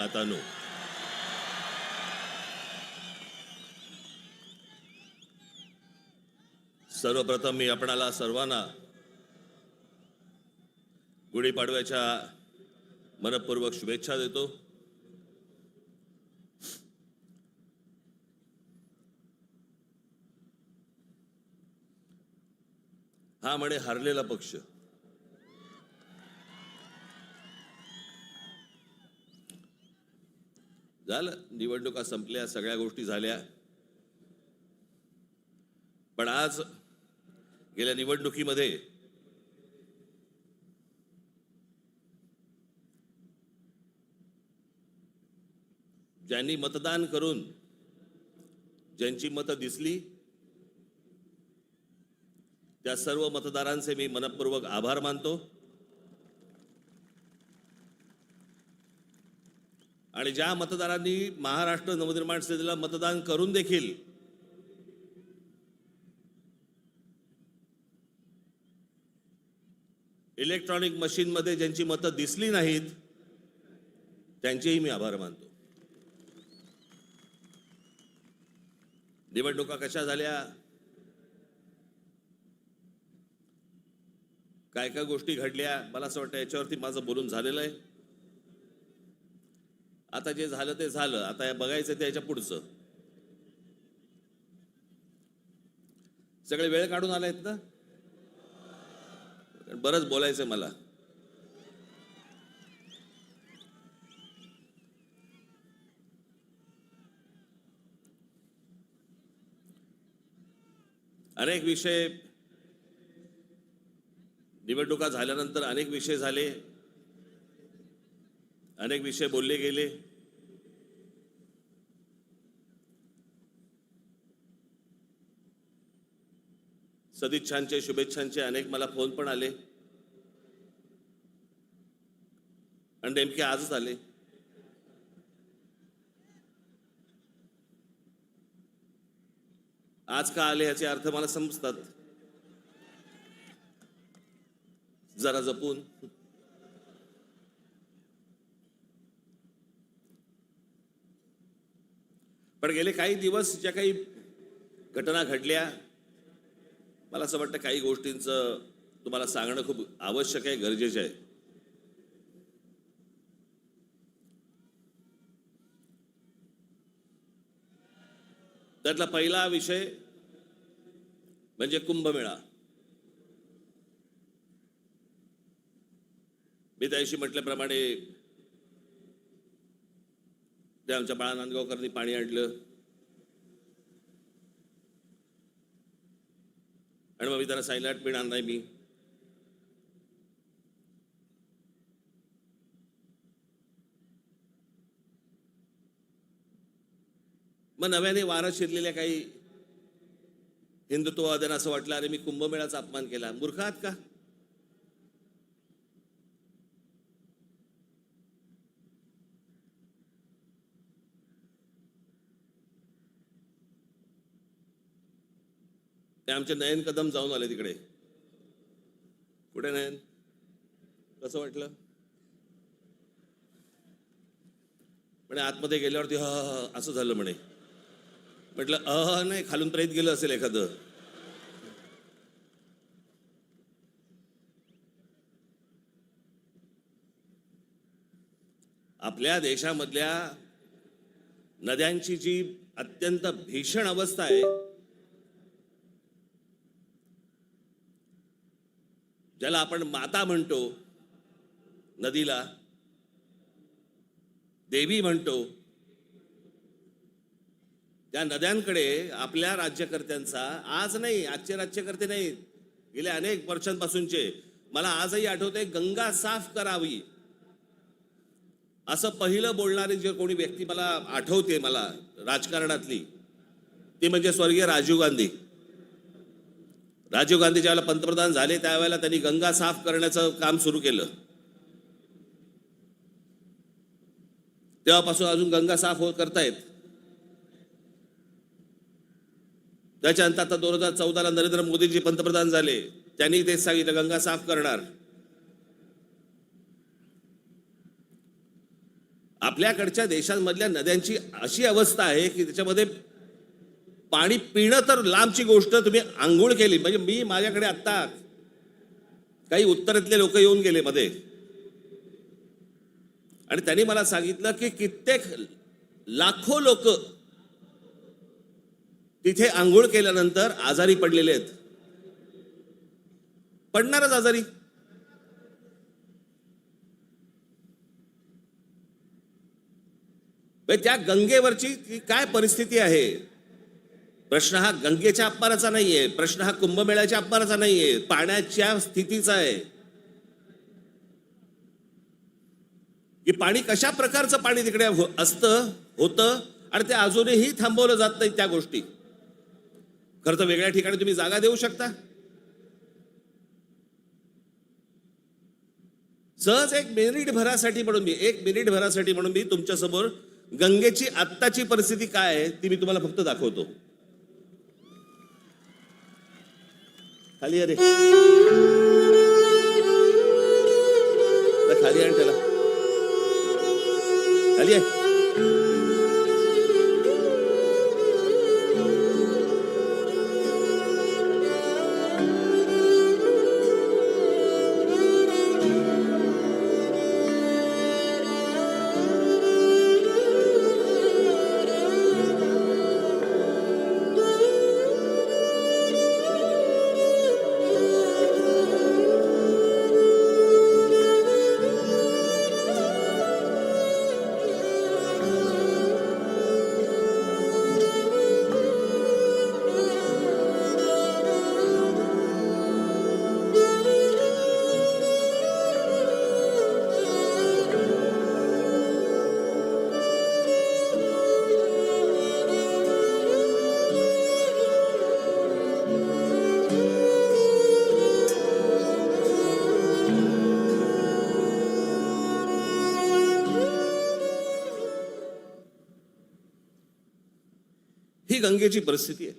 आतानो सर्वप्रथम मी आपणाला सर्वांना गुढीपाडव्याच्या मनपूर्वक शुभेच्छा देतो. हा म्हणे हरलेला पक्ष. झालं, निवडणुका संपल्या, सगळ्या गोष्टी झाल्या. पण आज गेल्या निवडणुकीमध्ये ज्यांनी मतदान करून ज्यांची मतं दिसली त्या सर्व मतदारांचे मी मनपूर्वक आभार मानतो. आणि ज्या मतदारांनी महाराष्ट्र नवनिर्माण सेनेला मतदान करून देखील इलेक्ट्रॉनिक मशीन मध्ये ज्यांची मतं दिसली नाहीत त्यांचेही मी आभार मानतो. निवडणुका कशा झाल्या, काय काय गोष्टी घडल्या, मला असं वाटतं याच्यावरती माझं बोलून झालेलं आहे. आता जे झालं ते झालं, आता हे बघायचं ते याच्या पुढचं. सगळे वेळ काढून आलायत ना, बरंच बोलायचंय मला. अनेक विषय निवडणुका झाल्यानंतर अनेक विषय झाले, अनेक विषय बोलले गेले. सदिच्छांचे शुभेच्छांचे अनेक मला फोन पण आले आणि नेमके आजच आले. आज का आले याचे अर्थ मला समजतात, जरा जपून. पण गेले काही दिवस ज्या काही घटना घडल्या, मला असं वाटतं काही गोष्टींचं तुम्हाला सांगणं खूप आवश्यक आहे, गरजेचं आहे. त्यातला पहिला विषय म्हणजे कुंभमेळा. मी त्याशी म्हटल्याप्रमाणे त्या आमच्या बाळा नांदगावकरांनी पाणी आणलं आणि मग मी त्यांना सांगितलं पिणार नाही मी. मग नव्याने वारं शिरलेल्या काही हिंदुत्ववाद्यांना असं वाटलं अरे मी कुंभमेळाचा अपमान केला. मूर्ख आहात का? ते आमचे नयन कदम जाऊन आले तिकडे. कुठे नयन? कसं वाटलं? म्हणे आतमध्ये गेल्यावरती असं झालं म्हणे. म्हटलं नाही, खालून प्रेत गेलं असेल एखादं. आपल्या देशामधल्या नद्यांची जी अत्यंत भीषण अवस्था आहे, ज्याला आपण माता म्हणतो, नदीला देवी म्हणतो, त्या नद्यांकडे आपल्या राज्यकर्त्यांचा, आज नाही, आजचे राज्यकर्ते नाही, गेल्या अनेक वर्षांपासूनचे, मला आजही आठवते, गंगा साफ करावी असं पहिलं बोलणारी जे कोणी व्यक्ती मला आठवते मला राजकारणातली, ती म्हणजे स्वर्गीय राजीव गांधी. राजीव गांधी ज्यावेळेला पंतप्रधान झाले त्यावेळेला त्यांनी गंगा साफ करण्याचं काम सुरू केलं. तेव्हापासून अजून गंगा साफ करतायत. त्याच्यानंतर आता 2014ला नरेंद्र मोदीजी पंतप्रधान झाले, त्यांनी तेच सांगितलं गंगा साफ करणार. आपल्याकडच्या देशांमधल्या नद्यांची अशी अवस्था आहे की त्याच्यामध्ये पाणी पिणं तर लांबची गोष्ट, तुम्ही आंघोळ केली म्हणजे मी माझ्याकडे आत्ता काही उत्तरेतले लोक येऊन गेले मध्ये आणि त्यांनी मला सांगितलं की कित्येक लाखो लोक तिथे आंघोळ केल्यानंतर आजारी पडलेले आहेत. पडणारच आजारी. त्या गंगेवरची काय परिस्थिती आहे. प्रश्न हा गंगेच्या अपमानाचा नाहीये, प्रश्न हा कुंभमेळ्याच्या अपमानाचा नाहीये, पाण्याच्या स्थितीचा आहे की पाणी कशा प्रकारचं पाणी तिकडे असतं होतं आणि ते अजूनही थांबवलं जात नाही त्या गोष्टी. खरं तर वेगळ्या ठिकाणी तुम्ही जागा देऊ शकता. सहज एक मिनिट भरासाठी म्हणून मी तुमच्या समोर गंगेची आत्ताची परिस्थिती काय आहे ती मी तुम्हाला फक्त दाखवतो. खाली अरे खाली आण त्याला, खाली आहे. ही गंगेची परिस्थिती आहे.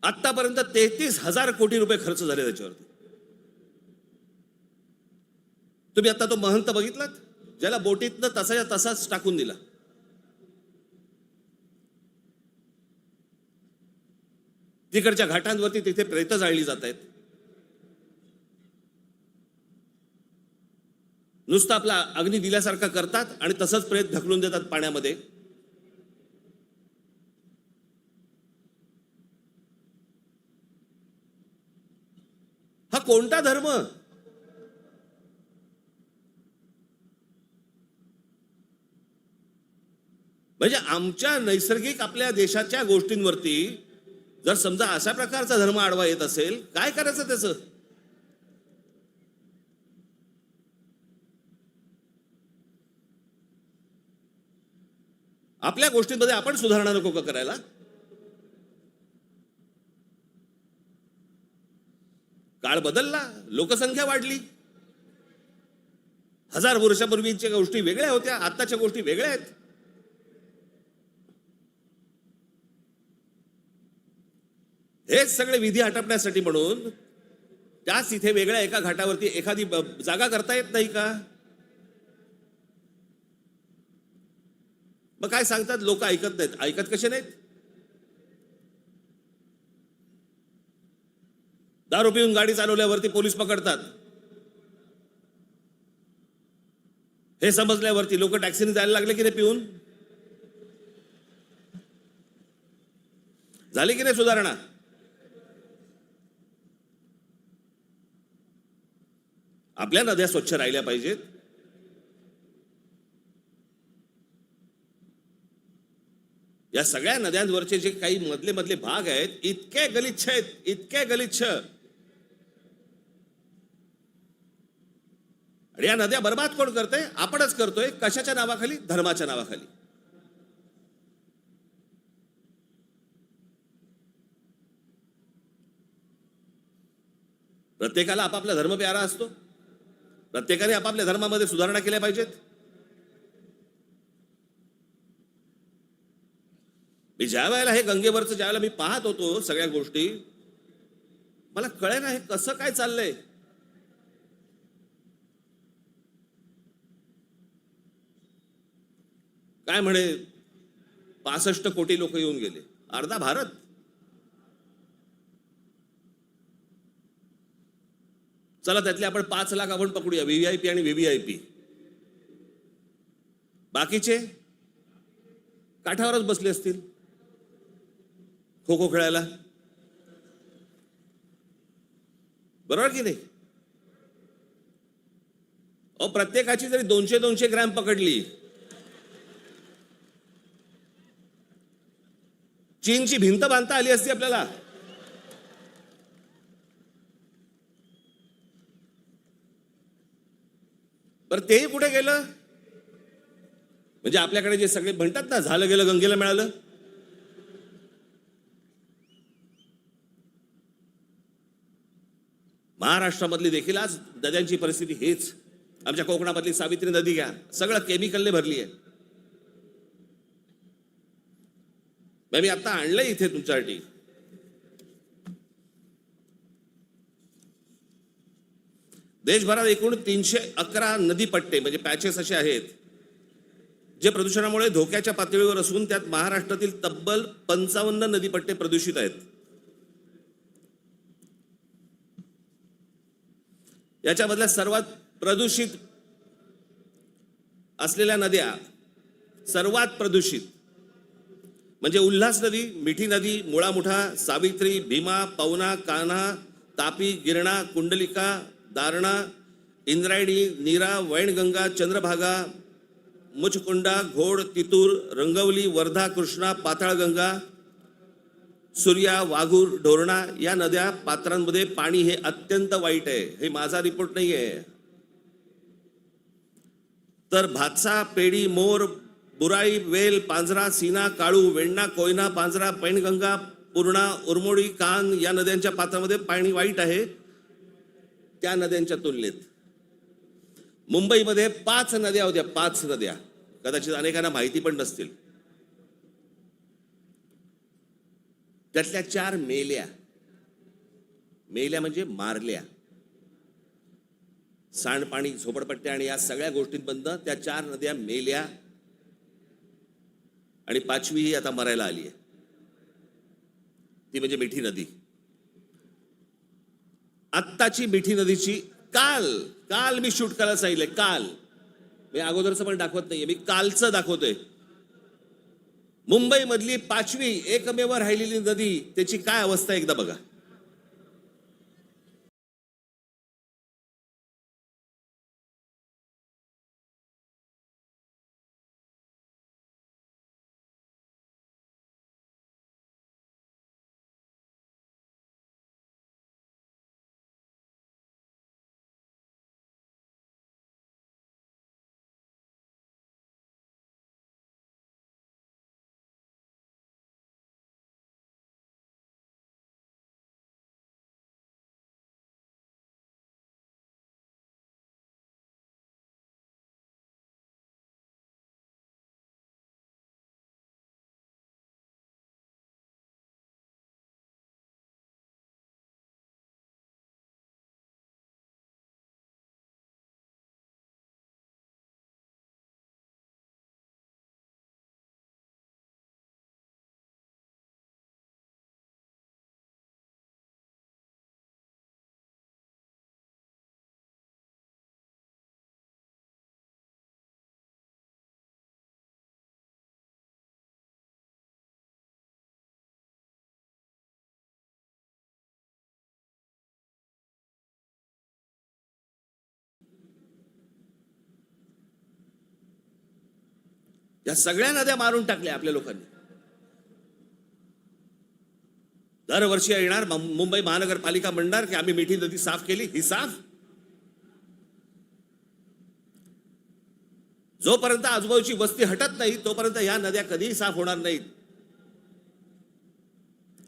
आतापर्यंत 33,000 कोटी रुपये खर्च झाले त्याच्यावरती. तुम्ही आता तो महंत बघितलात ज्याला बोटीतनं तसाच्या तसाच टाकून दिला. तिकडच्या घाटांवरती तिथे प्रेत जाळली जात आहेत. नुसतं आपला अग्नी दिल्यासारखा करतात आणि तसंच प्रेत ढकलून देतात पाण्यामध्ये. हा कोणता धर्म. म्हणजे आमच्या नैसर्गिक आपल्या देशाच्या गोष्टींवरती जर समजा अशा प्रकारचा धर्म आडवा येत असेल, काय करायचं त्याचं. आपल्या गोष्टींमध्ये आपण सुधारणा नको का करायला. काळ बदलला, लोकसंख्या वाढली. 1000 वर्षापूर्वीच्या गोष्टी वेगळ्या होत्या, आताच्या गोष्टी वेगळ्या आहेत. हेच सगळे विधी हटपण्यासाठी म्हणून त्याच इथे वेगळ्या एका घाटावरती एखादी जागा करता येत नाही का. मग काय सांगतात लोक, ऐकत नाहीत. ऐकत कसे नाहीत. दारू पिऊन गाडी चालवल्यावरती पोलीस पकडतात. हे समजल्यावरती लोक टॅक्सीने जायला लागले की नाही पिऊन. झाली की नाही सुधारणा. आपल्या नद्या स्वच्छ राहिल्या पाहिजेत. या सगळ्या नद्यांवरचे जे काही मधले मधले भाग आहेत इतके गलिच्छ आहेत, इतके गलिच्छ. आणि या नद्या बर्बाद कोण करतोय. आपणच करतोय. कशाच्या नावाखाली. धर्माच्या नावाखाली. प्रत्येकाला आपापला धर्म प्यारा असतो. प्रत्येकाने आपापल्या धर्मामध्ये सुधारणा केल्या पाहिजेत. मी ज्या वेळेला हे गंगेवरचं ज्यावेळेला मी पाहत होतो सगळ्या गोष्टी, मला कळेना हे कसं काय चाललंय. काय म्हणे 65 कोटी लोक येऊन गेले, अर्धा भारत. चला त्यातले आपण 5 लाख आपण पकडूया, व्हीव्हीआयपी आणि व्हीव्हीआयपी. बाकीचे काठावरच बसले असतील खो खो खेळायला, बरोबर की नाही? प्रत्येकाची जरी 200-200 ग्रॅम पकडली, चीनची भिंत बांधता आली असती आपल्याला. बरं तेही कुठे गेलं? म्हणजे आपल्याकडे जे सगळे म्हणतात ना, झालं गेलं गंगेला मिळालं. महाराष्ट्रामधली देखील आज नद्यांची परिस्थिती हेच. आमच्या कोकणामधली सावित्री नदी घ्या, सगळं केमिकलने भरली आहे. मी आता आणलंय इथे तुमच्यासाठी. देशभरात एकूण 311 नदीपट्टे म्हणजे पॅचेस असे आहेत जे प्रदूषणामुळे धोक्याच्या पातळीवर असून त्यात महाराष्ट्रातील तब्बल 55 नदीपट्टे प्रदूषित आहेत. याच्यामधल्या सर्वात प्रदूषित असलेल्या नद्या, सर्वात प्रदूषित म्हणजे उल्हास नदी, मिठी नदी, मुळा मुठा, सावित्री, भीमा, पवना, कान्हा, तापी, गिरणा, कुंडलिका, दारणा, इंद्रायणी, नीरा, वैनगंगा, चंद्रभागा, मुचकुंडा, घोड, तितूर, रंगवली, वर्धा, कृष्णा, पाताळगंगा, सूर्या, वाघूर, ढोरणा या नद्या पात्रांमध्ये पाणी हे अत्यंत वाईट आहे. हे माझा रिपोर्ट नाही आहे. तर भातसा, पेडी, मोर, बुराई, वेल, पांझरा, सीना, काळू, वेण्णा, कोयना, पांझरा, पैनगंगा, पूर्णा, उरमोडी, कान या नद्यांच्या पात्रामध्ये पाणी वाईट आहे. त्या नद्यांच्या तुलनेत मुंबईमध्ये 5 नद्या होत्या, 5 नद्या. कदाचित अनेकांना माहिती पण नसतील. त्यातल्या 4 मेल्या. मेल्या म्हणजे मारल्या. सांडपाणी, झोपडपट्ट्या आणि या सगळ्या गोष्टींबद्दल त्या 4 नद्या मेल्या. आणि 5वी ही आता मरायला आली आहे, ती म्हणजे मिठी नदी. आत्ताची मिठी नदीची काल मी शूट करायला सांगितलंय. काल मी अगोदरचं पण दाखवत नाहीये, मी कालचं दाखवतोय. मुंबई मधली 5वी एकमेव राहिलेली नदी, त्याची काय अवस्था एकदा बघा. या सगळ्या नद्या मारून टाकल्या आपल्या लोकांनी. दरवर्षी येणार मुंबई महानगरपालिका म्हणणार की आम्ही मिठी नदी साफ केली. ही साफ जोपर्यंत आजूबाजूची वस्ती हटत नाही तोपर्यंत या नद्या कधीही साफ होणार नाहीत.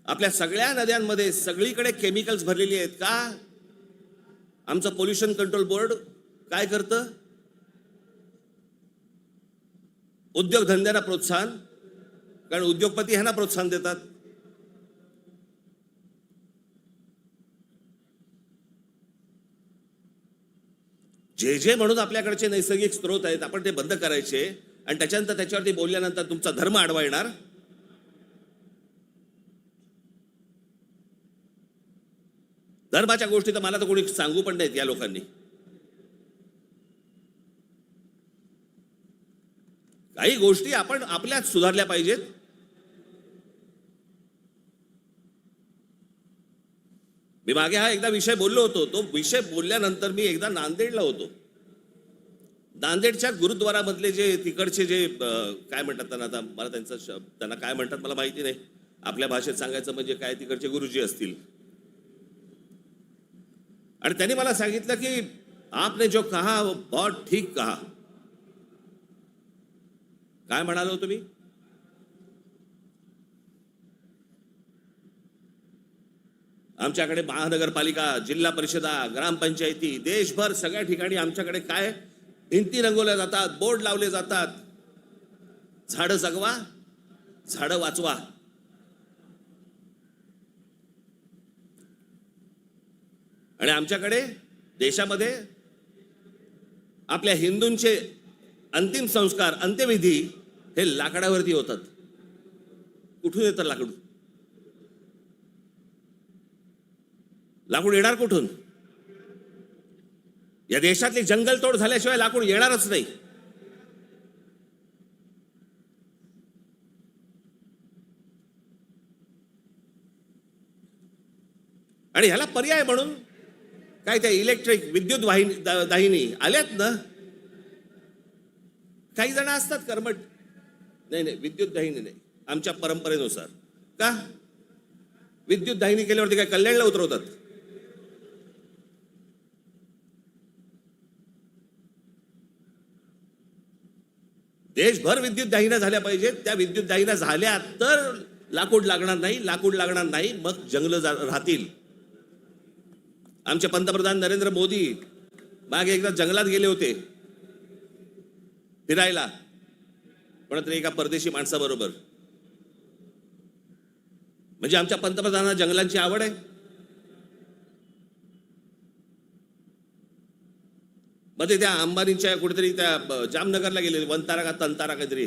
आपल्या सगळ्या नद्यांमध्ये सगळीकडे केमिकल्स भरलेली आहेत. का? आमचं पोल्युशन कंट्रोल बोर्ड काय करतं? उद्योगधंद्यांना प्रोत्साहन, कारण उद्योगपती ह्यांना प्रोत्साहन देतात. जे जे म्हणून आपल्याकडचे नैसर्गिक स्रोत आहेत आपण ते बंद करायचे आणि त्याच्यानंतर त्याच्यावरती बोलल्यानंतर तुमचा धर्म आडवा येणार. धर्माच्या गोष्टी तर मला तर कोणी सांगू पण नाहीत या लोकांनी. काही गोष्टी आपण आपल्यात सुधारल्या पाहिजेत. मी मागे हा एकदा विषय बोललो होतो. तो विषय बोलल्यानंतर मी एकदा नांदेडला होतो. नांदेडच्या गुरुद्वारामधले जे तिकडचे जे काय म्हणतात त्यांना, आता मला त्यांना काय म्हणतात मला माहिती नाही, आपल्या भाषेत सांगायचं म्हणजे काय, तिकडचे गुरुजी असतील. आणि त्यांनी मला सांगितलं की आपने जो कहा वो बहुत ठीक कहा. काय म्हणालो तुम्ही? आमच्याकडे महानगरपालिका, जिल्हा परिषदा, ग्रामपंचायती, देशभर सगळ्या ठिकाणी आमच्याकडे काय भिंती रंगवल्या जातात, बोर्ड लावले जातात, झाडं जगवा, झाडं वाचवा. आणि आमच्याकडे देशामध्ये आपल्या हिंदूंचे अंतिम संस्कार, अंत्यविधी हे लाकडावरती होतात. कुठून येतं लाकूड? लाकूड येणार कुठून? या देशातली जंगलतोड झाल्याशिवाय लाकूड येणारच नाही. आणि ह्याला पर्याय म्हणून काय त्या इलेक्ट्रिक विद्युत दाहिनी आल्यात ना. काही जण असतात कर्मठ, नाही नाही विद्युत दाहिनी नाही, आमच्या परंपरेनुसार. का विद्युत दाहिनी केल्यावरती काय कल्याणला उतरवतात? देशभर विद्युत दाहिन्या झाल्या पाहिजेत. त्या विद्युत दाहिन्या झाल्या तर लाकूड लागणार नाही, लाकूड लागणार नाही, मग जंगल राहतील. आमचे पंतप्रधान नरेंद्र मोदी मागे एकदा जंगलात गेले होते फिरायला, कोणतरी एका परदेशी माणसाबरोबर. म्हणजे आमच्या पंतप्रधानांना जंगलांची आवड आहे. मग ते त्या अंबानीच्या कुठेतरी त्या जामनगरला गेले, वनतारा का तनतारा काहीतरी.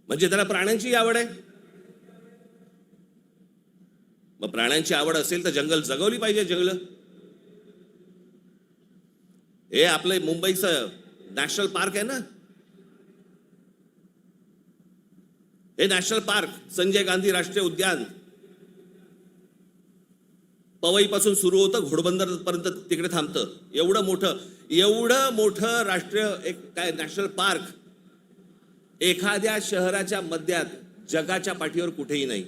म्हणजे त्याला प्राण्यांची आवड आहे. मग प्राण्यांची आवड असेल तर जंगल जगवली पाहिजे. जंगल हे आपलं मुंबईचं नॅशनल पार्क आहे ना, हे नॅशनल पार्क संजय गांधी राष्ट्रीय उद्यान पवईपासून सुरू होतं, घोडबंदर पर्यंत तिकडे थांबतं. एवढं मोठं राष्ट्रीय एक काय नॅशनल पार्क एखाद्या शहराच्या मध्यात जगाच्या पाठीवर कुठेही नाही.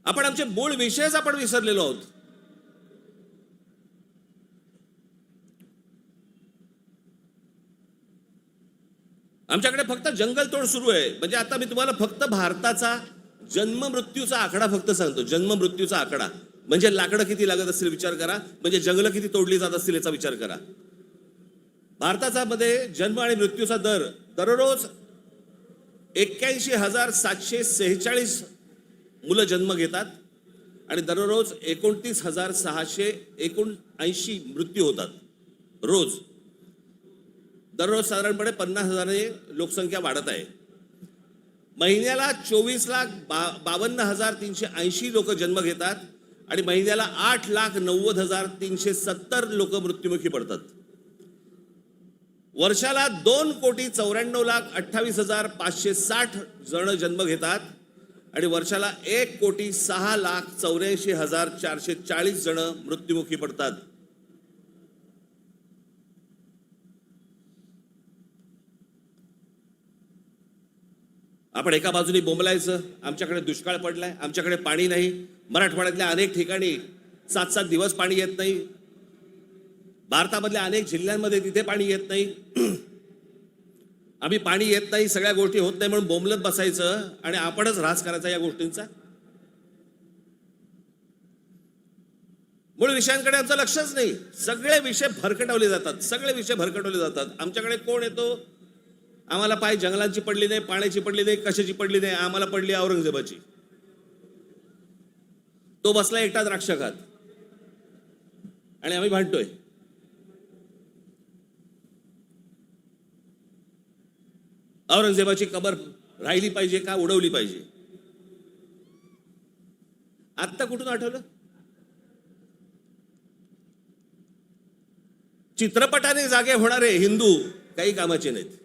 आपण आमचे मूळ विषयच आपण विसरलेलो आहोत. आमच्याकडे फक्त जंगलतोड सुरू आहे. म्हणजे आता मी तुम्हाला फक्त भारताचा जन्म मृत्यूचा आकडा फक्त सांगतो. जन्म मृत्यूचा आकडा म्हणजे लाकडं किती लागत असतील विचार करा, म्हणजे जंगलं किती तोडली जात असतील याचा विचार करा. भारताचा मध्ये जन्म आणि मृत्यूचा दर दररोज 81,746 मुलं जन्म घेतात आणि दररोज 29,679 मृत्यू होतात. रोज दररोज साधारणपणे 50,000 लोकसंख्या वाढत आहे. महिन्याला 24,52,380 लोक जन्म घेतात आणि महिन्याला 8,90,370 लोक मृत्युमुखी पडतात. वर्षाला 2,94,28,560 जण जन्म घेतात आणि वर्षाला 1,06,84,440 जण मृत्युमुखी पडतात. आपण एका बाजूने बोंबलायचं, आमच्याकडे दुष्काळ पडलाय, आमच्याकडे पाणी नाही. मराठवाड्यातल्या अनेक ठिकाणी 7-7 दिवस पाणी येत नाही. भारतामधल्या अनेक जिल्ह्यांमध्ये तिथे पाणी येत नाही. आम्ही पाणी येत नाही, सगळ्या गोष्टी होत नाही म्हणून बोंबलत बसायचं आणि आपणच ऱ्हास करायचा या गोष्टींचा. मूळ विषयांकडे आमचं लक्षच नाही. सगळे विषय भरकटवले जातात, सगळे विषय भरकटवले जातात. आमच्याकडे कोण येतो, आम्हाला पाय जंगलांची पडली नाही, पाण्याची पडली नाही, कशाची पडली नाही, आम्हाला पडली औरंगजेबाची. तो बसला एकटा द्राक्ष खात. आणि आम्ही भांडतोय. औरंगजेबाची कबर राहिली पाहिजे का उडवली पाहिजे? आत्ता कुठून आठवलं? चित्रपटाने जागे होणारे हिंदू काही कामाचे नाहीत.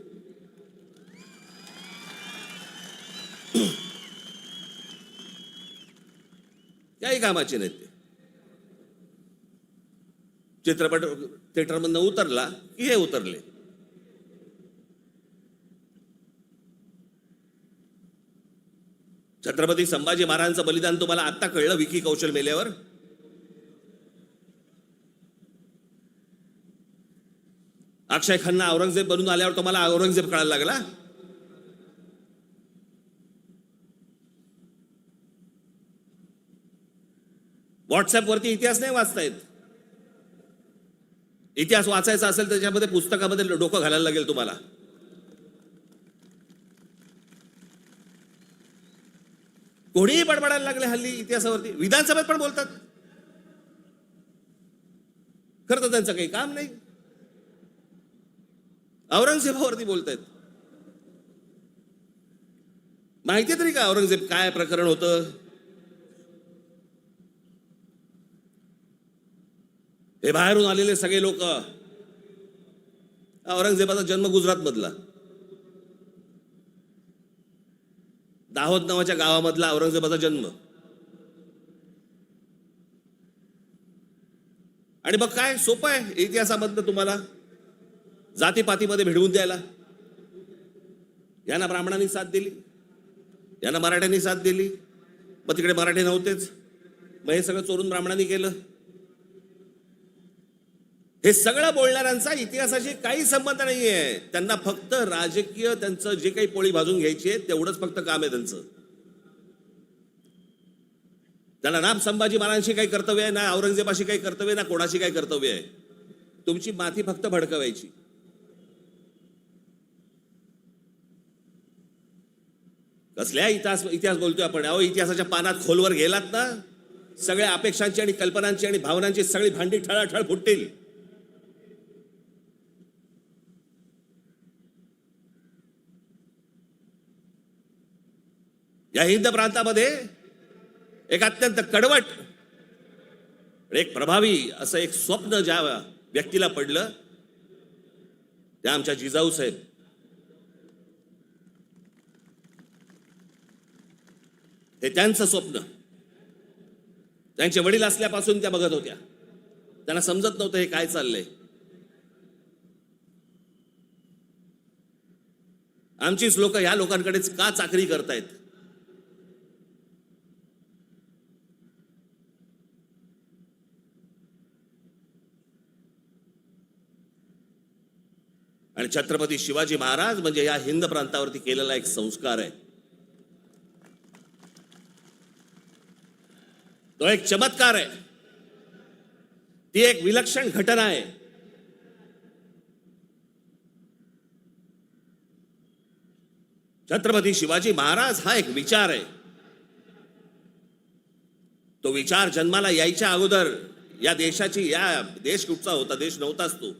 काही कामाचे नाहीत ते. चित्रपट थिएटरमधनं उतरला की हे उतरले. छत्रपती संभाजी महाराजांचं बलिदान तुम्हाला आत्ता कळलं विकी कौशल मेल्यावर? अक्षय खन्ना औरंगजेब बनून आल्यावर तुम्हाला औरंगजेब कळायला लागला? व्हॉट्सअप वरती इतिहास नाही वाचतायत. इतिहास वाचायचा असेल त्याच्यामध्ये पुस्तकामध्ये डोकं घालायला लागेल तुम्हाला. कोणीही बडबडायला लागले हल्ली इतिहासावरती. विधानसभेत पण बोलतात. खरं तर त्यांचं काही काम नाही. औरंगजेबावरती बोलतायत. माहिती तरी का औरंगजेब काय प्रकरण होतं? हे बाहेरून आलेले सगळे लोक. औरंगजेबाचा जन्म गुजरात मधला, दाहोद नावाच्या गावामधला औरंगजेबाचा जन्म. आणि मग काय सोपं आहे इतिहासामधनं तुम्हाला जातीपातीमध्ये भिडवून द्यायला. यांना ब्राह्मणांनी साथ दिली, यांना मराठ्यांनी साथ दिली, मग तिकडे मराठी नव्हतेच, मग हे सगळं चोरून ब्राह्मणांनी केलं. हे सगळं बोलणाऱ्यांचा इतिहासाशी काही संबंध नाहीये. त्यांना फक्त राजकीय त्यांचं जे काही पोळी भाजून घ्यायची आहे तेवढंच फक्त काम आहे त्यांचं. त्यांना ना संभाजी महाराजांशी काही कर्तव्य आहे, ना औरंगजेबाशी काही कर्तव्य, ना कोणाशी काही कर्तव्य आहे. तुमची माथी फक्त भडकवायची. कसल्या इतिहास बोलतोय आपण? अहो, इतिहासाच्या पानात खोलवर गेलात ना, सगळ्या अपेक्षांची आणि कल्पनांची आणि भावनांची सगळी भांडी ठळाठळ फुटतील. या हिंद प्रांतामध्ये एक अत्यंत कडवट, एक प्रभावी असं एक स्वप्न ज्या व्यक्तीला पडलं त्या आमच्या जिजाऊ साहेब. हे त्यांचं स्वप्न. त्यांचे वडील असल्यापासून त्या बघत होत्या. त्यांना समजत नव्हतं हे काय चाललंय. आमचीच लोक ह्या लोकांकडेच का चाकरी करतायत? आणि छत्रपती शिवाजी महाराज म्हणजे या हिंद प्रांतावरती केलेला एक संस्कार आहे. तो एक चमत्कार आहे. ती एक विलक्षण घटना आहे. छत्रपती शिवाजी महाराज हा एक विचार आहे. तो विचार जन्माला यायच्या अगोदर या देशाची, या देश कुठचा होता? देश नव्हताच तो.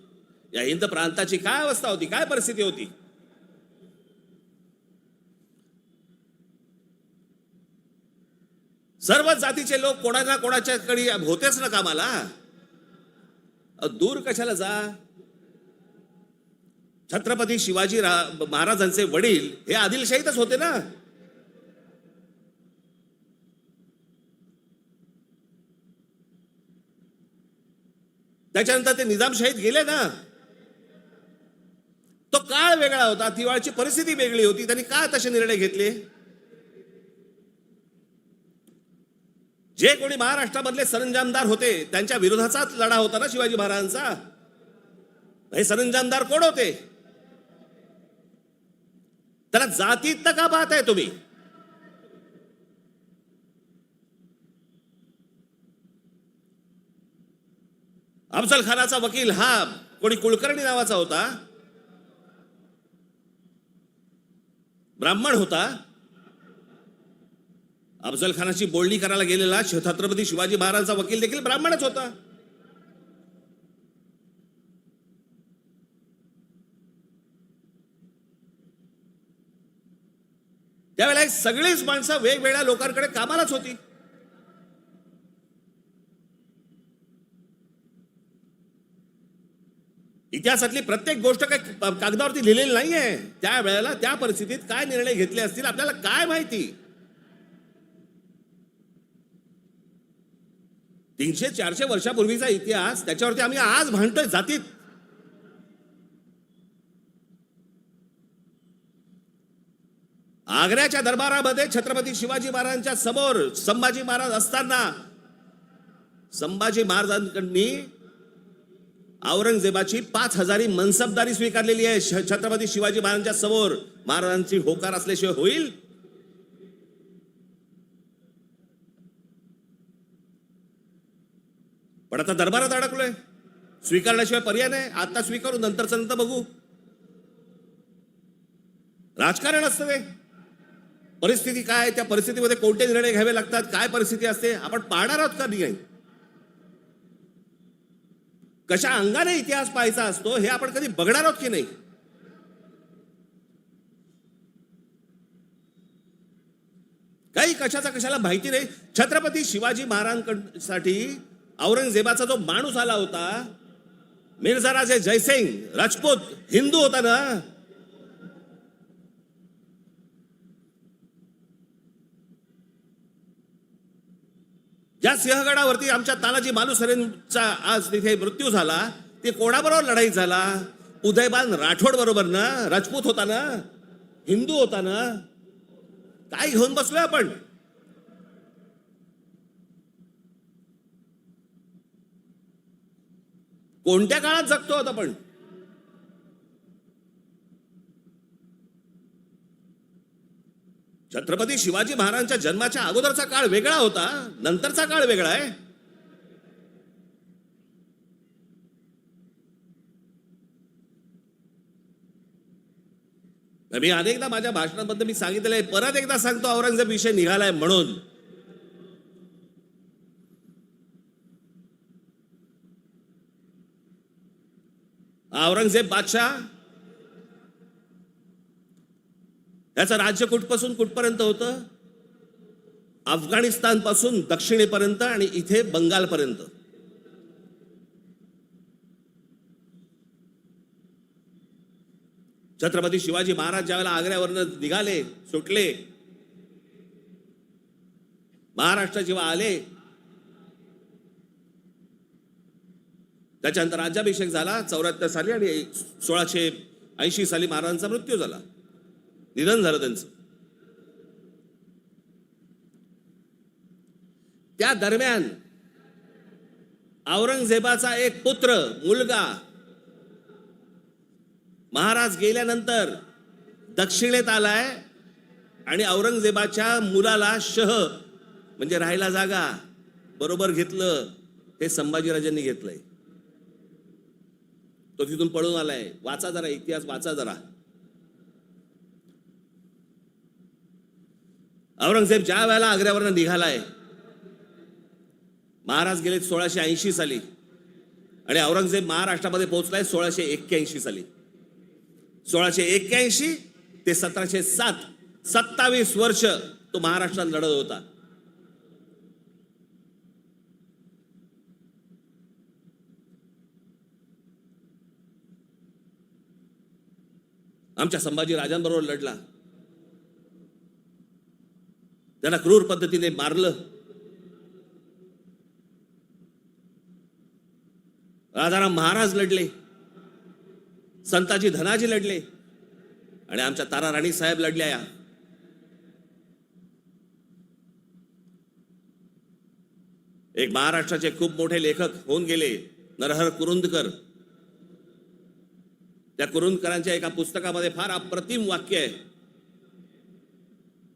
या हिंद प्रांताची काय अवस्था होती, काय परिस्थिती होती? सर्व जातीचे लोक कोणाला कोणाच्याकडे होतेच ना कामाला. दूर कशाला जा. छत्रपती शिवाजी महाराजांचे वडील हे आदिलशाहीतच होते ना. त्याच्यानंतर ते निजामशाहीत गेले ना. तो काळ वेगळा होता, ती वेळची परिस्थिती वेगळी होती. त्यांनी का तसे निर्णय घेतले? जे कोणी महाराष्ट्रामधले सरंजामदार होते त्यांच्या विरोधाचाच लढा होता ना शिवाजी महाराजांचा. हे सरंजामदार कोण होते? त्याला जातीत का पाहताय तुम्ही? अफजल खानाचा वकील हा कोणी कुलकर्णी नावाचा होता, ब्राह्मण होता. अफजल खानाची बोलणी करायला गेलेला छत्रपती शिवाजी महाराजांचा वकील देखील ब्राह्मणच होता. त्यावेळेला ही सगळीच माणसं वेगवेगळ्या लोकांकडे कामालाच होती. इतिहासातली प्रत्येक गोष्ट काही कागदावरती लिहिलेली नाहीये. त्यावेळेला त्या परिस्थितीत काय निर्णय घेतले असतील आपल्याला काय माहिती. 300-400 वर्षापूर्वीचा इतिहास, त्याच्यावरती आम्ही आज भांडतोय जातीत. आग्र्याच्या दरबारामध्ये छत्रपती शिवाजी महाराजांच्या समोर संभाजी महाराज असताना संभाजी महाराजांकडनी औरंगजेबाची 5000 मनसबदारी स्वीकारलेली आहे. छत्रपती शिवाजी महाराजांच्या समोर महाराजांची होकार असल्याशिवाय होईल. पण आता दरबारात अडकलोय, स्वीकारल्याशिवाय पर्याय नाही. आता स्वीकारू, नंतरचं नंतर बघू. राजकारण असतं ते. परिस्थिती काय, त्या परिस्थितीमध्ये कोणते निर्णय घ्यावे लागतात, काय परिस्थिती असते, आपण पाहणार आहोत का नाही. कशा अंगाने इतिहास पाहायचा असतो हे आपण कधी बघणार आहोत की नाही. काही कशाचा कशाला माहिती नाही. छत्रपती शिवाजी महाराजांसाठी औरंगजेबाचा जो माणूस आला होता, मिर्झा राजे जयसिंग राजपूत, हिंदू होता ना. ज्या सिंहगडावरती आमच्या तानाजी मालुसरेंचा आज तिथे मृत्यू झाला, ते कोणाबरोबर लढाई झाला? उदयबान राठोड बरोबर ना. राजपूत होता ना, हिंदू होता ना. काय घेऊन बसलोय आपण. कोणत्या काळात जगतो आहोत आपण. छत्रपती शिवाजी महाराजांच्या जन्माच्या अगोदरचा काळ वेगळा होता, नंतरचा काळ वेगळा आहे. मी अनेकदा माझ्या भाषणांमध्ये मी सांगितलंय, परत एकदा सांगतो, औरंगजेब विषय निघालाय म्हणून. औरंगजेब बादशाह याचं राज्य कुठपासून कुठपर्यंत होतं? अफगाणिस्तान पासून दक्षिणेपर्यंत आणि इथे बंगालपर्यंत. छत्रपती शिवाजी महाराज ज्यावेळेला आग्र्यावरनं निघाले, सुटले, महाराष्ट्र जेव्हा आले, त्याच्यानंतर राज्याभिषेक झाला 74 साली आणि 1680 साली महाराजांचा मृत्यू झाला, निधन झालं त्यांचं. त्या दरम्यान औरंगजेबाचा एक पुत्र, मुलगा, महाराज गेल्यानंतर दक्षिणेत आलाय आणि औरंगजेबाच्या मुलाला शह म्हणजे राहायला जागा बरोबर घेतलं. हे संभाजीराजांनी घेतलंय. तो तिथून पळून आलाय. वाचा जरा इतिहास, वाचा जरा. औरंगजेब ज्या वेळेला आग्र्यावरनं निघालाय, महाराज गेले 1680 साली आणि औरंगजेब महाराष्ट्रामध्ये पोहोचलाय 1681 साली. 1681 ते 1707, 27 वर्ष तो महाराष्ट्रात लढत होता. आमच्या संभाजी राजांबरोबर लढला. त्यांना क्रूर पद्धतीने मारलं. राजाराम महाराज लढले, संताजी धनाजी लढले आणि आमच्या तारा राणी साहेब लढल्या. एक महाराष्ट्राचे खूप मोठे लेखक होऊन गेले, नरहर कुरुंदकर. त्या कुरुंदकरांच्या एका पुस्तकामध्ये फार अप्रतिम वाक्य आहे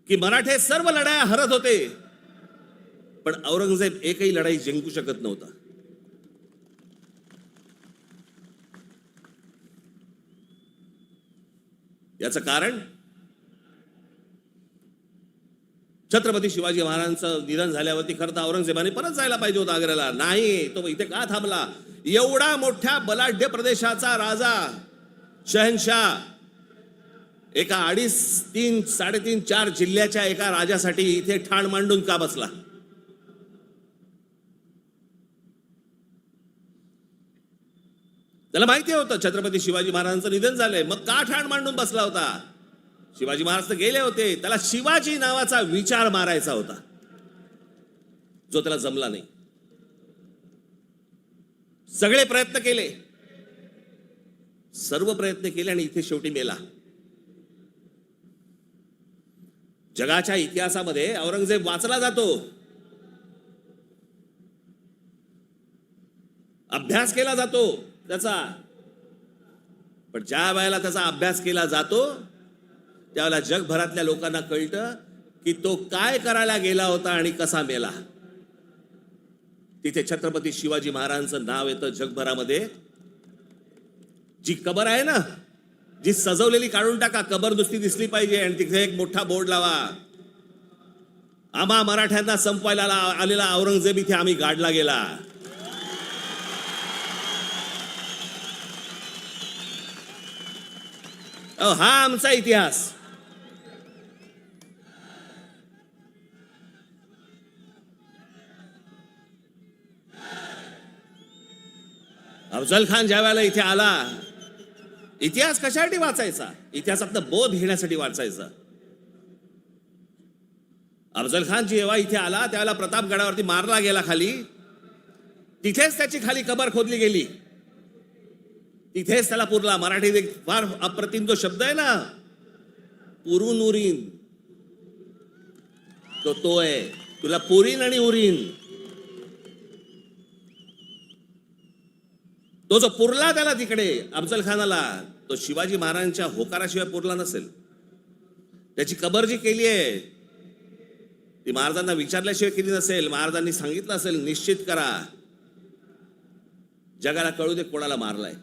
की मराठे सर्व लढाया हरत होते, पण औरंगजेब एकही लढाई जिंकू शकत नव्हता. याचं कारण छत्रपती शिवाजी महाराजांचं निधन झाल्यावरती खरं तर औरंगजेबाने परत जायला पाहिजे होता आग्र्याला. नाही, तो इथे का थांबला? एवढा मोठ्या बलाढ्य प्रदेशाचा राजा, शहनशाह, एका 2.5, 3, 3.5, 4 जिल्ह्याच्या एका राजासाठी इथे ठाण मांडून का बसला? त्याला माहिती होतं छत्रपती शिवाजी महाराजांचं निधन झालंय, मग का ठाण मांडून बसला होता? शिवाजी महाराज तर गेले होते, त्याला शिवाजी नावाचा विचार मारायचा होता, जो त्याला जमला नाही. सगळे प्रयत्न केले, सर्व प्रयत्न केले आणि इथे शेवटी मेला. जगाच्या इतिहासामध्ये औरंगजेब वाचला जातो, अभ्यास केला जातो त्याचा, पण ज्या वेळेला त्याचा अभ्यास केला जातो त्यावेळेला जगभरातल्या लोकांना कळतं की तो काय करायला गेला होता आणि कसा मेला. तिथे छत्रपती शिवाजी महाराजांचं नाव येतं जगभरामध्ये. जी कबर आहे ना, जी सजवलेली काढून टाका, कबर नुसती दिसली पाहिजे आणि तिथे एक मोठा बोर्ड लावा, आम्हा मराठ्यांना संपवायला आलेला औरंगजेब इथे आम्ही गाडला गेला. हा आमचा इतिहास. अफजल खान ज्या वेळेला इथे आला, इतिहास कशासाठी वाचायचा? इतिहासातनं बोध घेण्यासाठी वाचायचा. अफजल खान जेव्हा इथे आला त्यावेळेला प्रतापगडावरती मारला गेला खाली, तिथेच त्याची खाली कबर खोदली गेली, तिथेच त्याला पुरला. मराठीत एक फार अप्रतिम जो शब्द आहे ना, पुरून उरीन, तो आहे, तुला पुरीन आणि उरीन. तो जो पुरला त्याला तिकडे अफजल खानाला, तो शिवाजी महाराजांच्या होकाराशिवाय पुरला नसेल. त्याची कबर जी केली आहे ती महाराजांना विचारल्याशिवाय केली नसेल. महाराजांनी सांगितलं असेल, निश्चित करा, जगाला कळू दे कोणाला मारलाय.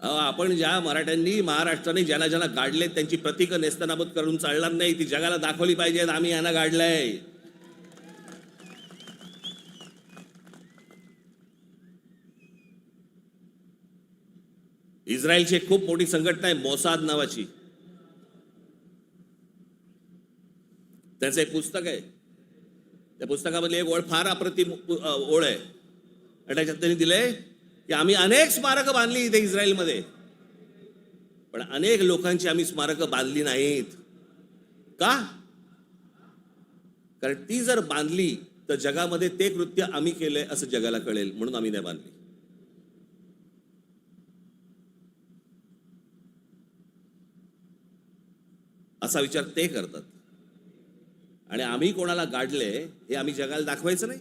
आपण ज्या मराठ्यांनी महाराष्ट्राने ज्यांना ज्यांना गाडले त्यांची प्रतीकं नेस्तनाबूत करून चालणार नाही, ती जगाला दाखवली पाहिजेत, आम्ही यांना गाडलंय. इस्रायलची एक खूप मोठी संघटना आहे मोसाद नावाची, त्यांचं एक पुस्तक आहे. त्या पुस्तकामधली एक ओळ फार अप्रतिम ओळ आहे आणि त्याच्यात त्यांनी दिलंय की आम्ही अनेक स्मारकं बांधली इथे इस्रायलमध्ये, पण अनेक लोकांची आम्ही स्मारकं बांधली नाहीत. का? कारण ती जर बांधली तर जगामध्ये ते कृत्य आम्ही केलंय असं जगाला कळेल, म्हणून आम्ही नाही बांधली. असा विचार ते करतात. आणि आम्ही कोणाला गाडले हे आम्ही जगाला दाखवायचं नाही.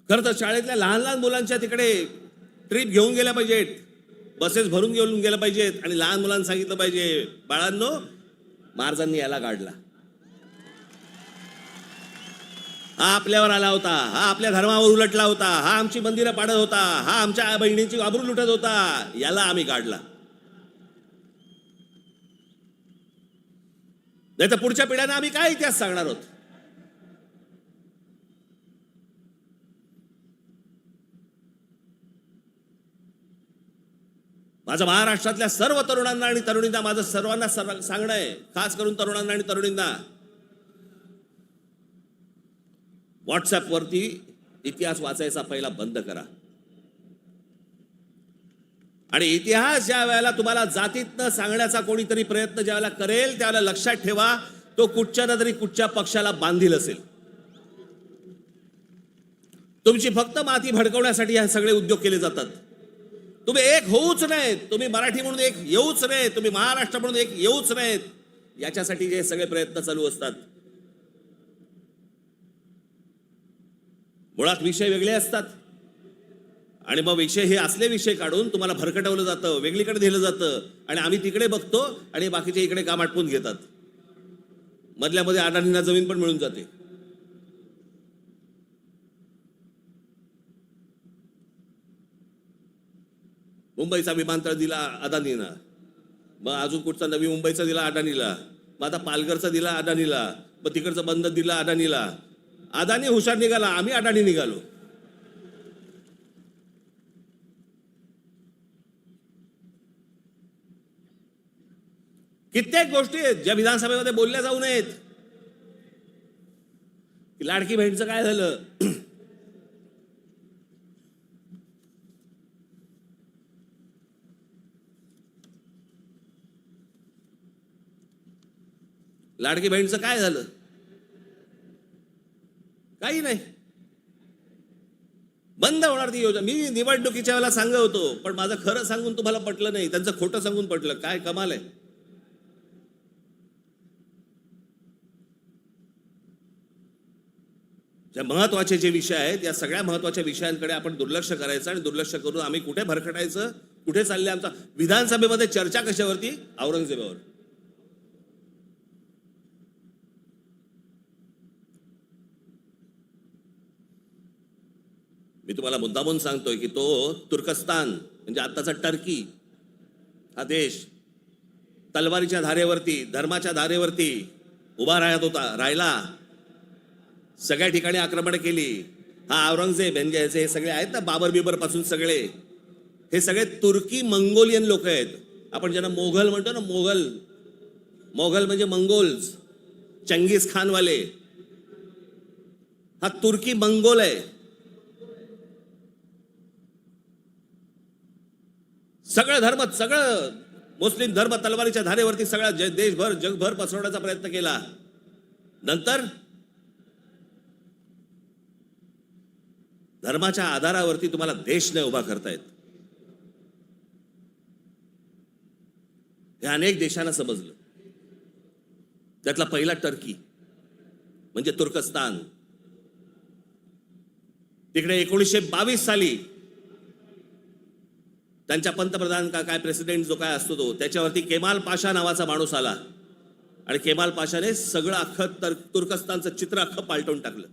खरं तर शाळेतल्या लहान लहान मुलांच्या तिकडे ट्रिप घेऊन गेल्या पाहिजेत, बसेस भरून घेऊन गेल्या पाहिजेत आणि लहान मुलांना सांगितलं पाहिजे, बाळांनो, महाराजांनी याला गाडला, हा आपल्यावर आला होता, हा आपल्या धर्मावर उलटला होता, हा आमची मंदिरं पाडत होता, हा आमच्या बहिणींची आबरू लुटत होता, याला आम्ही गाडला. नाही तर पुढच्या पिढ्यांना आम्ही काय इतिहास सांगणार आहोत? माझं महाराष्ट्रातल्या सर्व तरुणांना आणि तरुणींना माझं सर्वांना सांगणं आहे, खास करून तरुणांना आणि तरुणींना, व्हॉट्सअपवरती इतिहास वाचायचा पहिला बंद करा. आणि इतिहास ज्या वेळेला तुम्हाला जातीतनं सांगण्याचा कोणीतरी प्रयत्न ज्या वेळेला करेल त्यावेळेला लक्षात ठेवा, तो कुठच्या ना तरी कुठच्या पक्षाला बांधील असेल. तुमची फक्त माती भडकवण्यासाठी हे सगळे उद्योग केले जातात. तुम्ही एक होऊच नाहीत, तुम्ही मराठी म्हणून एक येऊच नाहीत, तुम्ही महाराष्ट्र म्हणून एक येऊच नाहीत, याच्यासाठी जे सगळे प्रयत्न चालू असतात. मुळात विषय वेगळे असतात आणि मग विषय हे असले विषय काढून तुम्हाला भरकटवलं जातं, वेगळीकडे दिलं जातं आणि आम्ही तिकडे बघतो आणि बाकीचे इकडे काम आटपून घेतात. मधल्या मध्ये अडाणींना जमीन पण मिळून जाते. मुंबईचा विमानतळ दिला अदानीला, मग अजून कुठचा नवी मुंबईचा दिला अदानीला, मग आता पालघरचा दिला अदानीला, मग तिकडचं बंद दिला अदानीला. अदानी हुशार निघाला, आम्ही अडाणी निघालो. कित्येक गोष्टी आहेत ज्या विधानसभेमध्ये बोलल्या जाऊ नयेत. लाडकी बहीणचं काय झालं? लाडकी बहीणचं काय झालं? काही नाही. बंद होणार ती योजना. मी निवडणुकीच्या वेळेला सांगत होतो, पण माझं खरं सांगून तुम्हाला पटलं नाही, त्यांचं खोटं सांगून पटलं. काय कमाल आहे. ज्या महत्वाचे जे विषय आहेत, या सगळ्या महत्वाच्या विषयांकडे आपण दुर्लक्ष करायचं आणि दुर्लक्ष करून आम्ही कुठे भरकटायचं, कुठे चालले आमचा. विधानसभेमध्ये चर्चा कशावरती? औरंगजेबावर. मी तुम्हाला मुद्दामून सांगतोय की तो तुर्कस्तान म्हणजे आताचा टर्की हा देश तलवारीच्या धारेवरती, धर्माच्या धारेवरती उभा राहिला. सगळ्या ठिकाणी आक्रमण केली. हा औरंगजेब यांचे हे सगळे आहेत ना, बाबर बिबर पासून सगळे, हे सगळे तुर्की मंगोलियन लोक आहेत. आपण ज्यांना मोघल म्हणतो ना, मोघल म्हणजे मंगोल्स, चंगीज खान वाले. हा तुर्की मंगोल आहे. सगळं धर्म, सगळं मुस्लिम धर्म तलवारीच्या धारेवरती सगळा देशभर जगभर पसरवण्याचा प्रयत्न केला. नंतर धर्माच्या आधारावरती तुम्हाला देश नाही उभा करतायत. हे अनेक देशांना समजलं. त्यातला पहिला टर्की म्हणजे तुर्कस्तान. तिकडे 1922 साली त्यांच्या पंतप्रधान का काय प्रेसिडेंट जो काय असतो तो, त्याच्यावरती केमाल पाशा नावाचा माणूस आला आणि केमाल पाशाने सगळं अख्खं तुर्कस्तानचं चित्र अख्खं पालटून टाकलं.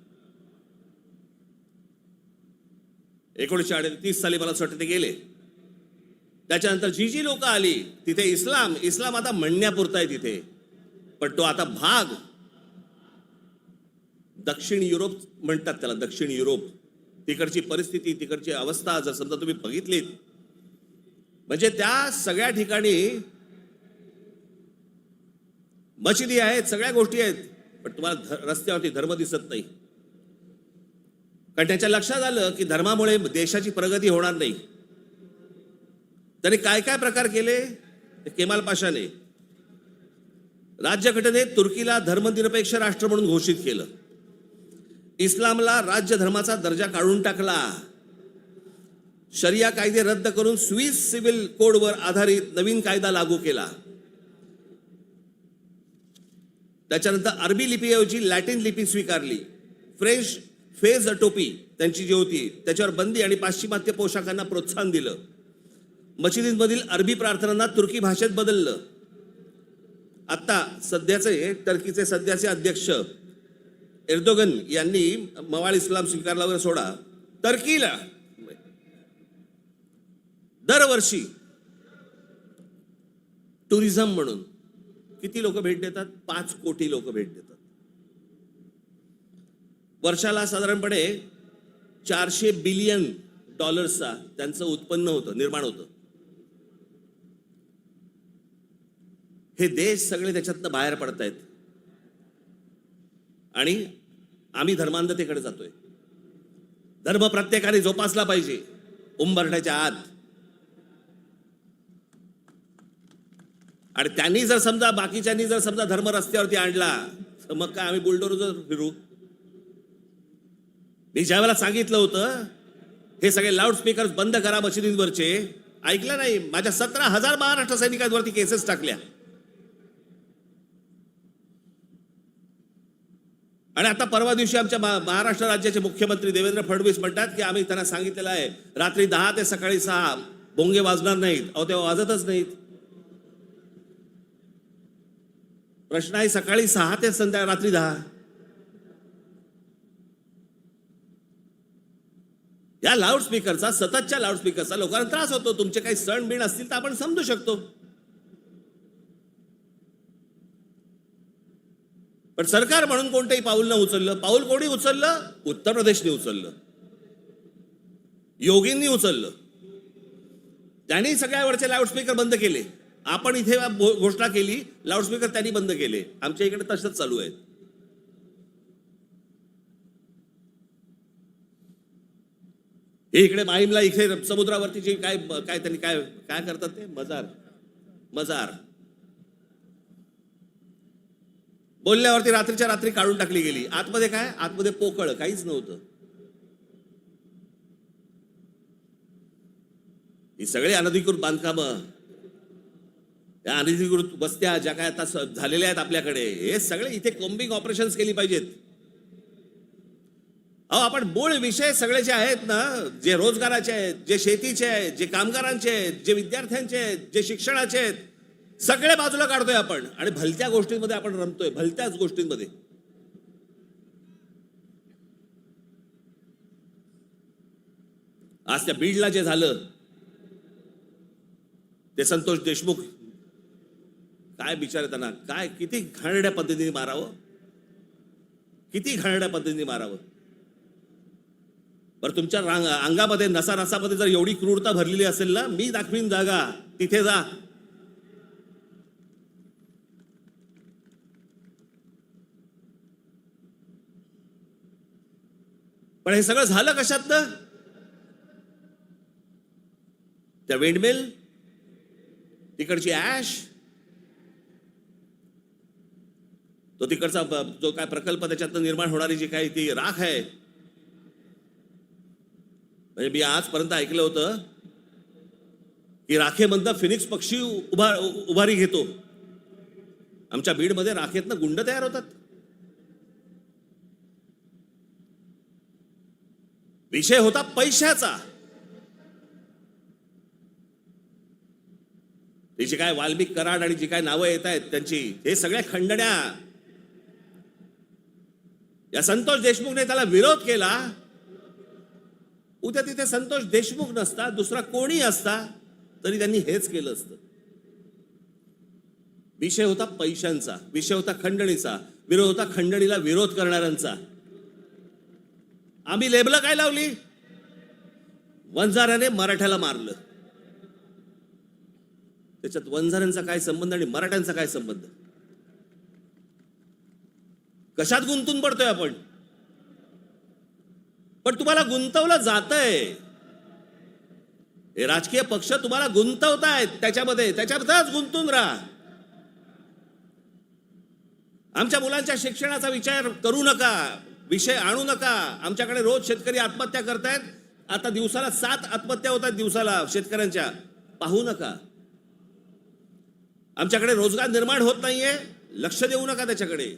1938 साली मला असं वाटतं ते गेले. त्याच्यानंतर जी लोक आली तिथे इस्लाम आता म्हणण्यापुरता आहे तिथे, पण तो आता भाग दक्षिण युरोप म्हणतात त्याला, दक्षिण युरोप. तिकडची परिस्थिती, तिकडची अवस्था जर समजा तुम्ही बघितलीत, म्हणजे त्या सगळ्या ठिकाणी मशिदी आहेत, सगळ्या गोष्टी आहेत, पण तुम्हाला रस्त्यावरती धर्म दिसत नाही. कारण त्याच्या लक्षात आलं की धर्मामुळे देशाची प्रगती होणार नाही. त्याने काय काय प्रकार केले? केमाल पाशाने राज्यघटनेत तुर्कीला धर्मनिरपेक्ष राष्ट्र म्हणून घोषित केलं. इस्लामला राज्य धर्माचा दर्जा काढून टाकला. शरिया कायदे रद्द करून स्विस सिव्हिल कोडवर आधारित नवीन कायदा लागू केला. त्याच्यानंतर अरबी लिपीऐवजी लॅटिन लिपी स्वीकारली. फ्रेंच फेज टोपी त्यांची जी होती त्याच्यावर बंदी आणि पाश्चिमात्य पोशाखांना प्रोत्साहन दिलं. मशिदींमधील अरबी प्रार्थनांना तुर्की भाषेत बदललं. आता सध्याचे टर्कीचे सध्याचे अध्यक्ष एर्दोगन यांनी मवाळ इस्लाम स्वीकारला वगैरे सोडा, टर्कीला दरवर्षी टुरिझम म्हणून किती लोक भेट देतात? 5 कोटी लोक भेट देतात. वर्षाला साधारणपणे $400 बिलियन त्यांचं उत्पन्न होतं, निर्माण होतं. हे देश सगळे त्याच्यातनं बाहेर पडतायत आणि आम्ही धर्मांधतेकडे जातोय. धर्म प्रत्येकाने जोपासला पाहिजे उंबरठ्याच्या आत. आणि त्यांनी जर समजा बाकीच्यांनी जर समजा धर्म रस्त्यावरती आणला तर मग काय आम्ही बुलडोजर फिरू? मी ज्या वेळेला सांगितलं होतं हे सगळे लाऊडस्पीकर बंद करा मशिदींवरचे, ऐकलं नाही. माझ्या 17,000 महाराष्ट्र सैनिकांवरती केसेस टाकल्या. आणि आता परवा दिवशी आमच्या महाराष्ट्र राज्याचे मुख्यमंत्री देवेंद्र फडणवीस म्हणतात की आम्ही त्यांना सांगितलेलं आहे रात्री 10 ते सकाळी 6 भोंगे वाजणार नाहीत. अहो तेव्हा वाजतच नाहीत. प्रश्न आहे सकाळी 6 ते रात्री 10. या लाऊडस्पीकरचा, सततच्या लाऊडस्पीकरचा लोकांना त्रास होतो. तुमचे काही सण बिण असतील तर आपण समजू शकतो. पण सरकार म्हणून कोणतंही पाऊल न उचललं. पाऊल कोणी उचललं? उत्तर प्रदेशने उचललं, योगींनी उचललं. त्यांनी सगळ्यावरचे लाऊडस्पीकर बंद केले. आपण इथे घोषणा केली, लाऊडस्पीकर त्यांनी बंद केले. आमच्या इकडे तसंच चालू आहे. हे इकडे माहीमला इथे समुद्रावरती जे काय काय त्यांनी काय काय करतात ते मजार बोलल्यावरती रात्रीच्या रात्री काढून टाकली गेली. आतमध्ये काय? आतमध्ये पोकळ काहीच नव्हतं. ही सगळे अनधिकृत बांधकामं, या अनधिकृत वस्त्या ज्या काय आता झालेल्या आहेत आपल्याकडे, हे सगळे इथे कोम्बिंग ऑपरेशन्स केली पाहिजेत. अहो, आपण मूळ विषय सगळे जे आहेत ना, जे रोजगाराचे आहेत, जे शेतीचे आहेत, जे कामगारांचे आहेत, जे विद्यार्थ्यांचे आहेत, जे शिक्षणाचे आहेत, सगळे बाजूला काढतोय आपण आणि भलत्या गोष्टींमध्ये आपण रमतोय, भलत्याच गोष्टींमध्ये. आज त्या बीडला जे झालं, ते संतोष देशमुख, काय बिचारे, त्यांना काय किती घाणेरड्या पद्धतीने मारावं, किती घाणेरड्या पद्धतीने मारावं. बरं, तुमच्या अंगामध्ये नसामध्ये जर एवढी क्रूरता भरलेली असेल ना, मी दाखवीन जागा, तिथे जा. पण हे सगळं झालं कशातनं? त्या विंडमिल, तिकडची ऍश, तो तिकडचा जो काय प्रकल्प, त्याच्यातनं निर्माण होणारी जी काही ती राख आहे. म्हणजे मी आजपर्यंत ऐकलं होतं की राखेमधनं फिनिक्स पक्षी उभारी घेतो. आमच्या बीडमध्ये राखेतनं गुंड तयार होतात. विषय होता पैशाचा. ती जी काय वाल्मिक कराड आणि जी काय नावं येत आहेत त्यांची, हे सगळ्या खंडण्या. या संतोष देशमुखने त्याला विरोध केला. उद्या तिथे संतोष देशमुख नसता, दुसरा कोणी असता, तरी त्यांनी हेच केलं असतं. विषय होता पैशांचा, विषय होता खंडणीचा, विरोध होता खंडणीला विरोध करणाऱ्यांचा. आम्ही लेबल काय लावली? वंजाऱ्याने मराठ्याला मारलं. त्याच्यात वंजाऱ्यांचा काय संबंध आणि मराठ्यांचा काय संबंध? कशात गुंतून पडतोय आपण? पण तुम्हाला गुंतवलं जातंय. हे राजकीय पक्ष तुम्हाला गुंतवतायत त्याच्याबद्दलच गुंतून राहा. आमच्या मुलांच्या शिक्षणाचा विचार करू नका, विषय आणू नका. आमच्याकडे रोज शेतकरी आत्महत्या करतायत. आता दिवसाला 7 आत्महत्या होत आहेत दिवसाला शेतकऱ्यांच्या. पाहू नका. आमच्याकडे रोजगार निर्माण होत नाहीये, लक्ष देऊ नका त्याच्याकडे.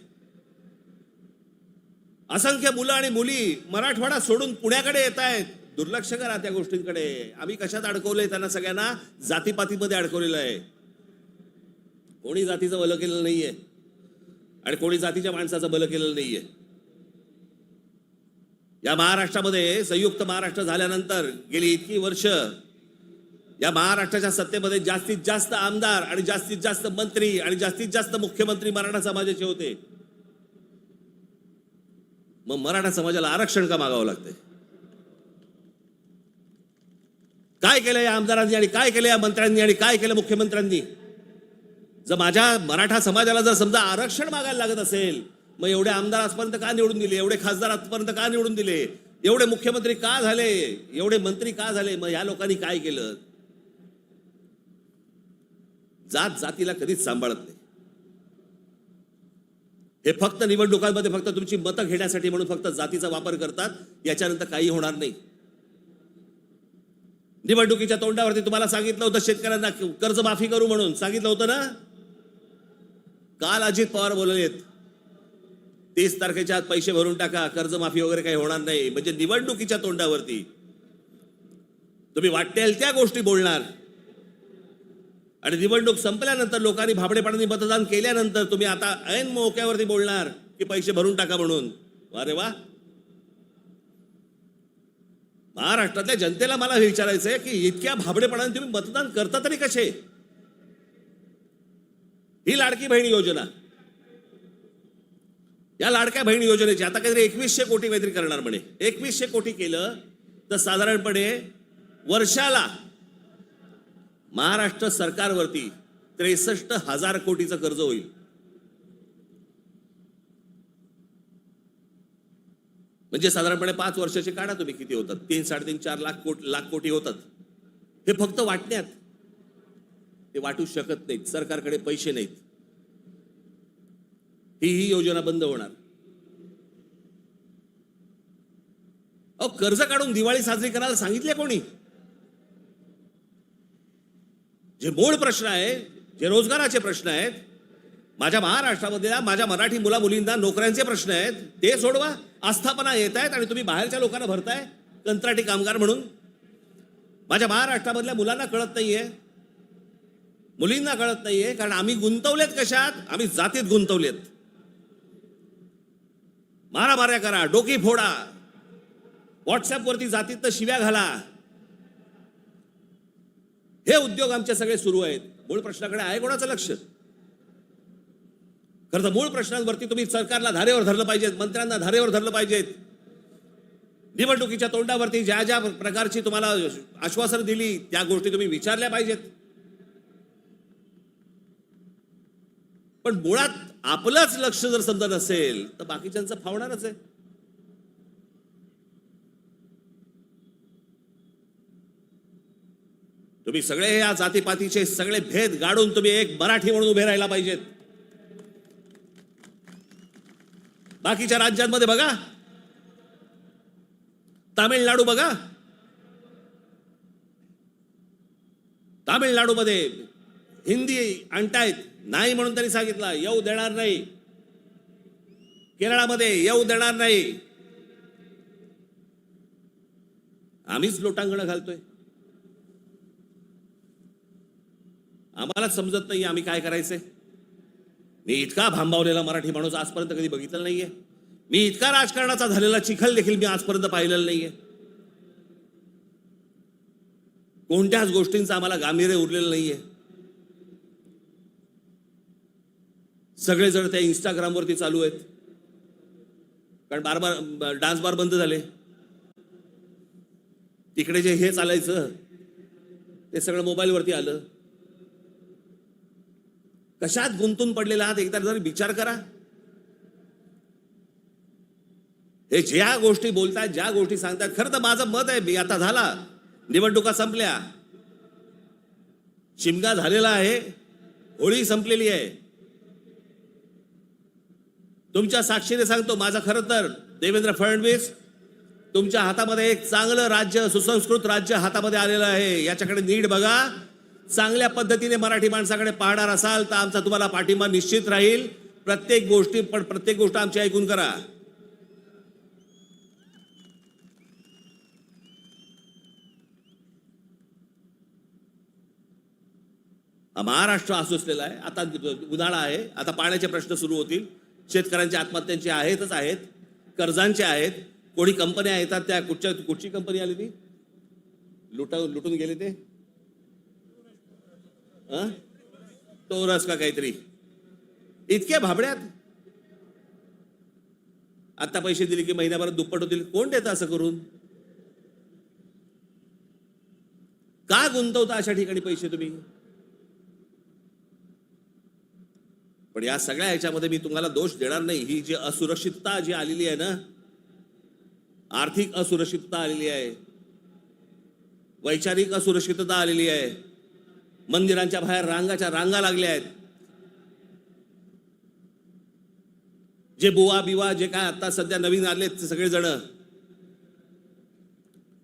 असंख्य मुलं आणि मुली मराठवाडा सोडून पुण्याकडे येत आहेत. दुर्लक्ष करा त्या गोष्टींकडे. आम्ही कशात अडकवलंय त्यांना? सगळ्यांना जातीपातीमध्ये अडकवलेलं आहे. कोणी जातीचं भलं केलेलं नाहीये आणि कोणी जातीच्या माणसाचं भलं केलेलं नाहीये. या महाराष्ट्रामध्ये संयुक्त महाराष्ट्र झाल्यानंतर गेली इतकी वर्ष या महाराष्ट्राच्या सत्तेमध्ये जास्तीत जास्त आमदार आणि जास्तीत जास्त मंत्री आणि जास्तीत जास्त मुख्यमंत्री मराठा समाजाचे होते. मग मराठा समाजाला आरक्षण का मागावं लागतंय? काय केलं या आमदारांनी आणि काय केलं या मंत्र्यांनी आणि काय केलं मुख्यमंत्र्यांनी? जर माझ्या मराठा समाजाला जर समजा आरक्षण मागायला लागत असेल, मग एवढे आमदार आजपर्यंत का निवडून दिले? एवढे खासदार आजपर्यंत का निवडून दिले? एवढे मुख्यमंत्री का झाले? एवढे मंत्री का झाले? मग या लोकांनी काय केलं? जात जातीला कधीच सांभाळत नाही. हे फक्त निवडणुकांमध्ये फक्त तुमची मतं घेण्यासाठी म्हणून फक्त जातीचा वापर करतात. याच्यानंतर काही होणार नाही. निवडणुकीच्या तोंडावरती तुम्हाला सांगितलं होतं शेतकऱ्यांना कर्जमाफी करू म्हणून, सांगितलं होतं ना. काल अजित पवार बोललेत 30 तारखेच्या आत पैसे भरून टाका, कर्जमाफी वगैरे काही होणार नाही. म्हणजे निवडणुकीच्या तोंडावरती तुम्ही वाटेल त्या गोष्टी बोलणार आणि निवडणूक संपल्यानंतर लोकांनी भाबडेपणाने मतदान केल्यानंतर तुम्ही आता ऐन मोक्यावरती बोलणार की पैसे भरून टाका म्हणून. अरे वा. महाराष्ट्रातल्या जनतेला मला विचारायचंय की इतक्या भाबडेपणाने तुम्ही मतदान करता तरी कसे? ही लाडकी बहीण योजना, या लाडक्या बहीण योजनेची आता काहीतरी 2100 कोटी काहीतरी करणार म्हणे. 2100 कोटी केलं तर साधारणपणे वर्षाला महाराष्ट्र सरकारवरती 63,000 कोटीचं कर्ज होईल. म्हणजे साधारणपणे 5 वर्षाचे काढा तुम्ही किती होतात. 3-4.5 लाख कोटी होतात. हे फक्त वाटण्यात. ते वाटू शकत नाहीत. सरकारकडे पैसे नाहीत. ही योजना बंद होणार. अहो, कर्ज काढून दिवाळी साजरी करायला सांगितले कोणी? जे मूळ प्रश्न आहे, जे रोजगाराचे प्रश्न आहेत, माझ्या महाराष्ट्रामधल्या माझ्या मराठी मुला मुलींना नोकऱ्यांचे प्रश्न आहेत, ते सोडवा. आस्थापना येत आहेत आणि तुम्ही बाहेरच्या लोकांना भरताय कंत्राटी कामगार म्हणून. माझ्या महाराष्ट्रामधल्या मुलांना कळत नाहीये, मुलींना कळत नाहीये, कारण आम्ही गुंतवलेत कशात? आम्ही जातीत गुंतवलेत. मारामाऱ्या करा, डोकी फोडा, व्हॉट्सअपवरती जातीत शिव्या घाला, हे उद्योग आमचे सगळे सुरू आहेत. मूळ प्रश्नाकडे आहे कोणाचं लक्ष? खरं तर मूळ प्रश्नांवरती तुम्ही सरकारला धारेवर धरलं पाहिजेत, मंत्र्यांना धारेवर धरलं पाहिजेत. निवडणुकीच्या तोंडावरती ज्या ज्या प्रकारची तुम्हाला आश्वासनं दिली त्या गोष्टी तुम्ही विचारल्या पाहिजेत. पण मुळात आपलंच लक्ष जर समजा नसेल तर बाकीच्यांचं फावणारच आहे. तुम्ही सगळे या जातीपातीचे सगळे भेद गाडून तुम्ही एक मराठी म्हणून उभे राहायला पाहिजेत. बाकीच्या राज्यांमध्ये बघा, तामिळनाडू बघा, तामिळनाडूमध्ये हिंदी आणतायत, नाही म्हणून त्यांनी सांगितलं येऊ देणार नाही. केरळामध्ये येऊ देणार नाही. आम्हीच लोटांगण घालतोय. आम्हालाच समजत नाही आम्ही काय करायचंय. मी इतका भांबावलेला मराठी माणूस आजपर्यंत कधी बघितलं नाहीये. मी इतका राजकारणाचा झालेला चिखल देखील मी आजपर्यंत पाहिलेलं नाहीये. कोणत्याच गोष्टींचं आम्हाला गांभीर्य उरलेलं नाहीये. सगळेजण त्या इंस्टाग्रामवरती चालू आहेत, कारण डान्स बार बंद झाले. तिकडे जे हे चालायचं ते सगळं मोबाईलवरती आलं. कशात गुंतून पडलेला आहात एकदा जरी विचार करा. हे ज्या गोष्टी बोलतात, ज्या गोष्टी सांगतात, खरं तर माझं मत आहे, मी आता झाला, निवडणुका संपल्या, शिमगा झालेला आहे, होळी संपलेली आहे. तुमच्या साक्षीने सांगतो, माझं खरं तर देवेंद्र फडणवीस तुमच्या हातामध्ये एक चांगलं राज्य, सुसंस्कृत राज्य हातामध्ये आलेलं आहे. याच्याकडे नीट बघा. चांगल्या पद्धतीने मराठी माणसाकडे पाहणार असाल तर आमचा तुम्हाला पाठिंबा निश्चित राहील. प्रत्येक गोष्ट आमची ऐकून करा. हा महाराष्ट्र आसुसलेला आहे. आता उन्हाळा आहे, आता पाण्याचे प्रश्न सुरू होतील. शेतकऱ्यांच्या आत्महत्यांचे आहेतच आहेत, कर्जांचे आहेत. कोणी कंपन्या येतात, त्या कुठची कंपनी आली ती लुटून गेले ते टोरस का काहीतरी, इतके भाबड्यात. आता पैसे दिले की महिन्याभरात दुप्पट होतील. कोण देतं असं करून? का गुंतवता अशा ठिकाणी पैसे तुम्ही? पण या सगळ्या ह्याच्यामध्ये मी तुम्हाला दोष देणार नाही. ही जी असुरक्षितता जी आलेली आहे ना, आर्थिक असुरक्षितता आलेली आहे, वैचारिक असुरक्षितता आलेली आहे, मंदिरांच्या बाहेर रांगा लागल्या आहेत. जे बुवा बिवा जे काय आता सध्या नवीन आलेत सगळेजण,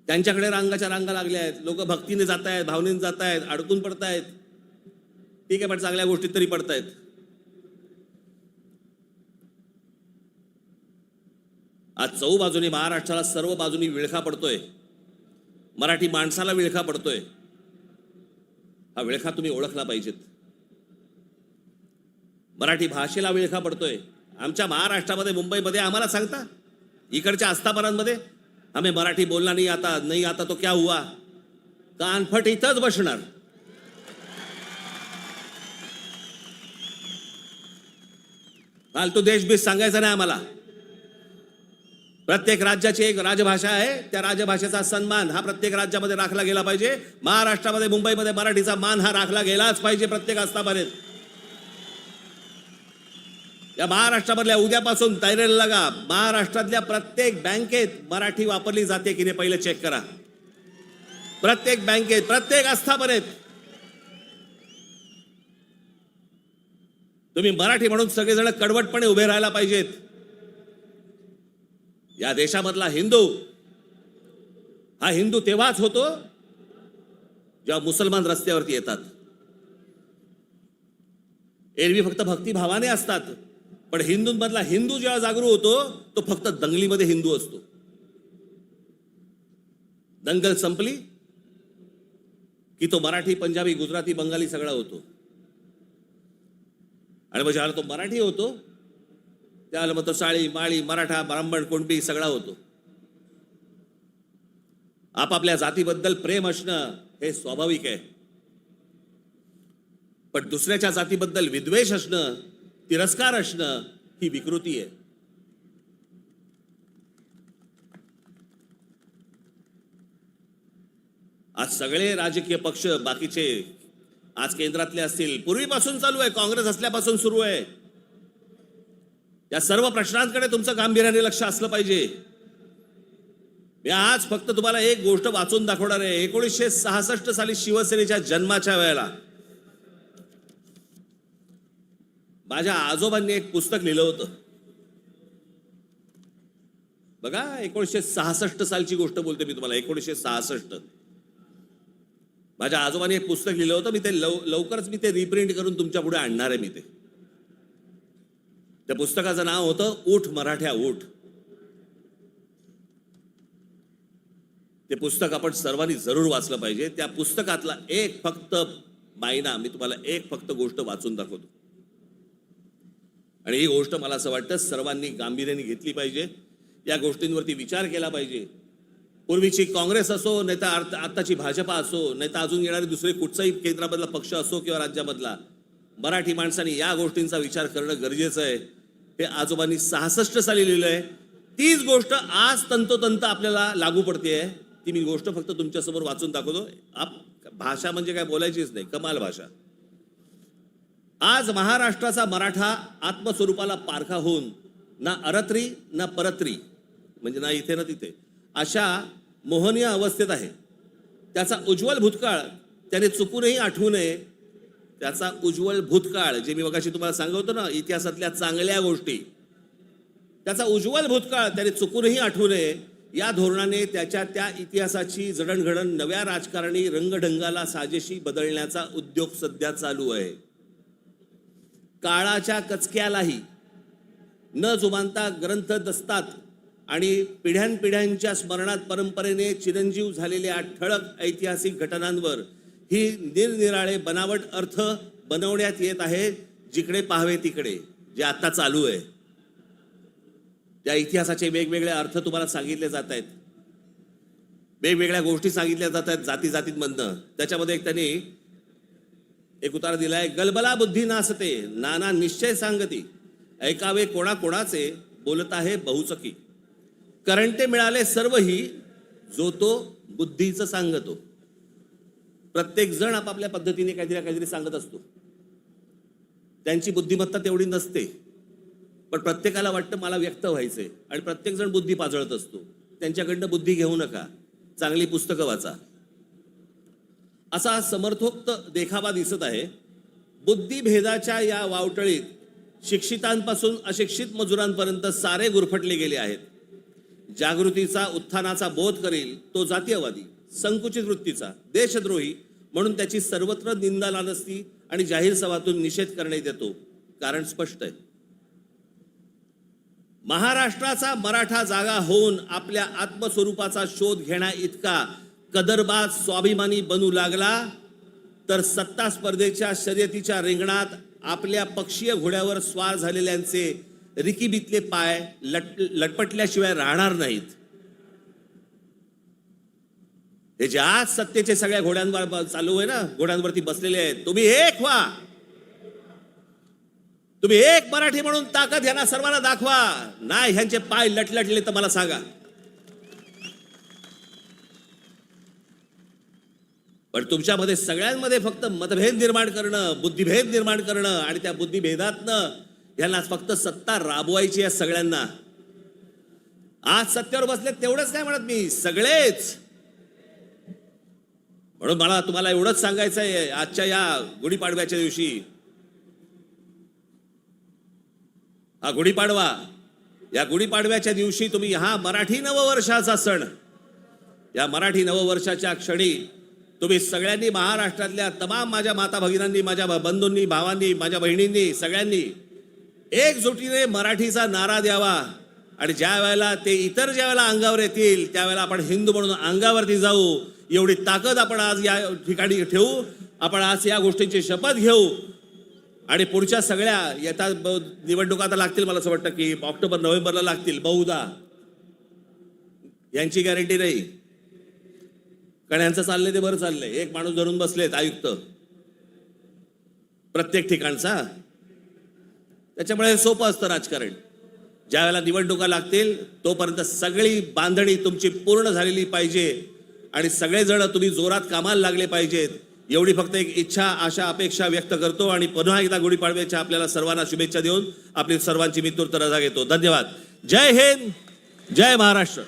त्यांच्याकडे रांगा लागल्या आहेत. लोक भक्तीने जात आहेत, भावनेने जात आहेत, अडकून पडतायत. ठीक आहे, पण चांगल्या गोष्टीत तरी पडतायत. आज चौबाजूनी महाराष्ट्राला सर्व बाजूनी विळखा पडतोय. मराठी माणसाला विळखा पडतोय. हा विळखा तुम्ही ओळखला पाहिजेत. मराठी भाषेला विळखा पडतोय. आमच्या महाराष्ट्रामध्ये, मुंबईमध्ये आम्हाला सांगता, इकडच्या आस्थापनांमध्ये आम्ही मराठी बोलना नाही आता तो क्या हुआ, कानफट इथंच बसणार. फालतू देशबीस सांगायचा नाही आम्हाला. प्रत्येक राज्याची एक राजभाषा आहे, त्या राजभाषेचा सन्मान हा प्रत्येक राज्यामध्ये राखला गेला पाहिजे. महाराष्ट्रामध्ये, मुंबईमध्ये मराठीचा मान हा राखला गेलाच पाहिजे प्रत्येक आस्थापनेत. या महाराष्ट्रामधल्या उद्यापासून तयारीला लागा. महाराष्ट्रातल्या प्रत्येक बँकेत मराठी वापरली जाते की नाही पहिले चेक करा. प्रत्येक बँकेत, प्रत्येक आस्थापनेत तुम्ही मराठी म्हणून सगळेजण कडवटपणे उभे राहायला पाहिजेत. या देशामधला हिंदू हा हिंदू तेव्हाच होतो जेव्हा मुसलमान रस्त्यावरती येतात. एरवी फक्त भक्तिभावाने असतात, पण हिंदूंमधला हिंदू जेव्हा जागरूक होतो तो फक्त दंगलीमध्ये हिंदू असतो. दंगल संपली की तो मराठी, पंजाबी, गुजराती, बंगाली सगळा होतो. आणि मग ज्यावेळेला तो मराठी होतो त्यावेळेला मग तो साळी, माळी, मराठा, ब्राह्मण, कुणबी सगळा होतो. आपापल्या जातीबद्दल प्रेम असणं हे स्वाभाविक आहे, पण दुसऱ्याच्या जातीबद्दल विद्वेष असणं, तिरस्कार असणं ही विकृती आहे. आज सगळे राजकीय पक्ष बाकीचे आज केंद्रातले असतील, पूर्वीपासून चालू आहे, काँग्रेस असल्यापासून सुरू आहे. या सर्व प्रश्नांकडे तुमचं गांभीर्याने लक्ष असलं पाहिजे. मी आज फक्त तुम्हाला एक गोष्ट वाचून दाखवणार आहे. 1966 साली शिवसेनेच्या जन्माच्या वेळेला माझ्या आजोबांनी एक पुस्तक लिहिलं होतं. बघा, 1966 सालची गोष्ट बोलते मी तुम्हाला. 1966 माझ्या आजोबांनी एक पुस्तक लिहिलं होतं. मी ते लवकरच मी ते रिप्रिंट करून तुमच्या पुढे आणणार आहे. मी त्या पुस्तकाचं नाव होतं उठ मराठ्या उठ. ते पुस्तक आपण सर्वांनी जरूर वाचलं पाहिजे. त्या पुस्तकातला एक फक्त मायना मी तुम्हाला एक फक्त गोष्ट वाचून दाखवतो, आणि ही गोष्ट मला असं वाटतं सर्वांनी गांभीर्याने घेतली पाहिजे. या गोष्टींवरती विचार केला पाहिजे. पूर्वीची काँग्रेस असो, नाही तर आताची भाजपा असो, नाही तर अजून येणारे दुसरे कुठचाही केंद्रामधला पक्ष असो किंवा राज्यामधला, मराठी माणसांनी या गोष्टींचा विचार करणं गरजेचं आहे. हे आजोबांनी 66 साली लिहिलंय. तीच गोष्ट आज तंतोतंत आपल्याला लागू पडते. ती मी गोष्ट फक्त तुमच्यासमोर वाचून दाखवतो. भाषा म्हणजे काय बोलायचीच नाही, कमाल भाषा. आज महाराष्ट्राचा मराठा आत्मस्वरूपाला पारखा होऊन ना अरत्री ना परत्री, म्हणजे ना इथे ना तिथे, अशा मोहनीय अवस्थेत आहे. त्याचा उज्ज्वल भूतकाळ त्याने चुकूनही आठवू नये. त्याचा उज्ज्वल भूतकाळ, जे मी मगाशी तुम्हाला सांगतो ना, इतिहासातल्या चांगल्या गोष्टी, त्याचा उज्ज्वल भूतकाळ त्याने चुकूनही आठवू नये. या धोरणाने त्याच्या त्या इतिहासाची जडणघडण नव्या राजकारणी रंगढंगाला साजेशी बदलण्याचा उद्योग सध्या चालू आहे. काळाच्या कचक्यालाही न जुमानता ग्रंथ दस्तात आणि पिढ्यानपिढ्यांच्या स्मरणात परंपरेने चिरंजीव झालेल्या ठळक ऐतिहासिक घटनांवर ही निरनिराळे बनावट अर्थ बनवण्यात येत आहेत. जिकडे पाहावे तिकडे जे आता चालू आहे, त्या इतिहासाचे वेगवेगळे अर्थ तुम्हाला सांगितले जात आहेत. वेगवेगळ्या गोष्टी सांगितल्या जात आहेत जाती जातींमधनं. त्याच्यामध्ये एक त्यांनी एक उतारा दिलाय. गलबला बुद्धी नासते, नाना निश्चय सांगती, ऐकावे कोणाकोणाचे, बोलत आहे बहुचकी, करंटे मिळाले सर्वही, जो तो बुद्धीचं सांगतो. प्रत्येक जण आपापल्या पद्धतीने काहीतरी सांगत असतो. त्यांची बुद्धिमत्ता तेवढी नसते, पण प्रत्येकाला वाटतं मला व्यक्त व्हायचंय, आणि प्रत्येक जण बुद्धी पाजळत असतो. त्यांच्याकडनं बुद्धी घेऊ नका, चांगली पुस्तकं वाचा. असा समर्थोक्त देखावा दिसत आहे. बुद्धिभेदाच्या या वावटळीत शिक्षितांपासून अशिक्षित मजुरांपर्यंत सारे गुरफटले गेले आहेत. जागृतीचा, उत्थानाचा बोध करील तो जातीयवादी, संकुचित वृत्तीचा, देशद्रोही म्हणून त्याची सर्वत्र निंदा नालस्ती आणि जाहीर सभातून निषेध करण्यात येतो. कारण स्पष्ट आहे. महाराष्ट्राचा मराठा जागा होऊन आपल्या आत्मस्वरूपाचा शोध घेण्या इतका कदरबाज स्वाभिमानी बनू लागला तर सत्ता स्पर्धेच्या शर्यतीच्या रिंगणात आपल्या पक्षीय घोड्यावर स्वार झालेल्यांचे रिकीबितले पाय लटपटल्याशिवाय राहणार नाहीत. हे जे आज सत्तेचे सगळ्या घोड्यांवर चालू आहे ना, घोड्यांवरती बसलेले आहेत, तुम्ही एक व्हा. तुम्ही एक मराठी म्हणून ताकद ह्यांना सर्वांना दाखवा. नाही ह्यांचे पाय लटलटले तर मला सांगा. पण तुमच्यामध्ये सगळ्यांमध्ये फक्त मतभेद निर्माण करणं, बुद्धिभेद निर्माण करणं आणि त्या बुद्धिभेदातनं यांना फक्त सत्ता राबवायची आहे सगळ्यांना. आज सत्तेवर बसले तेवढंच नाही म्हणत मी, सगळेच. म्हणून मला तुम्हाला एवढंच सांगायचं आहे आजच्या या गुढीपाडव्याच्या दिवशी. हा गुढीपाडवा, या गुढीपाडव्याच्या दिवशी तुम्ही हा मराठी नववर्षाचा सण, या मराठी नववर्षाच्या क्षणी तुम्ही सगळ्यांनी, महाराष्ट्रातल्या तमाम माझ्या माता भगिनींनी, माझ्या बंधूंनी, भावांनी, माझ्या बहिणींनी, सगळ्यांनी एकजुटीने मराठीचा नारा द्यावा. आणि ज्या वेळेला ते इतर ज्या वेळेला अंगावर येतील त्यावेळेला आपण हिंदू म्हणून अंगावरती जाऊ. एवढी ताकद आपण आज या ठिकाणी ठेवू. आपण आज या गोष्टींची शपथ घेऊ. आणि पुढच्या सगळ्या येतात निवडणुका आता लागतील, मला असं वाटतं की ऑक्टोबर नोव्हेंबरला लागतील बहुधा. यांची गॅरंटी नाही, कारण यांचं चाललंय ते बरं चाललंय. एक माणूस धरून बसलेत आयुक्त प्रत्येक ठिकाणचा. त्याच्यामुळे सोपं असतं राजकारण. ज्या वेळेला निवडणुका लागतील तोपर्यंत सगळी बांधणी तुमची पूर्ण झालेली पाहिजे आणि सगळेजण तुम्ही जोरात कामाला लागले पाहिजेत. एवढी फक्त एक इच्छा, आशा, अपेक्षा व्यक्त करतो आणि पुन्हा एकदा गुढीपाडव्याच्या आपल्याला सर्वांना शुभेच्छा देऊन आपली सर्वांची मी तूर्त रजा घेतो. धन्यवाद. जय हिंद, जय महाराष्ट्र.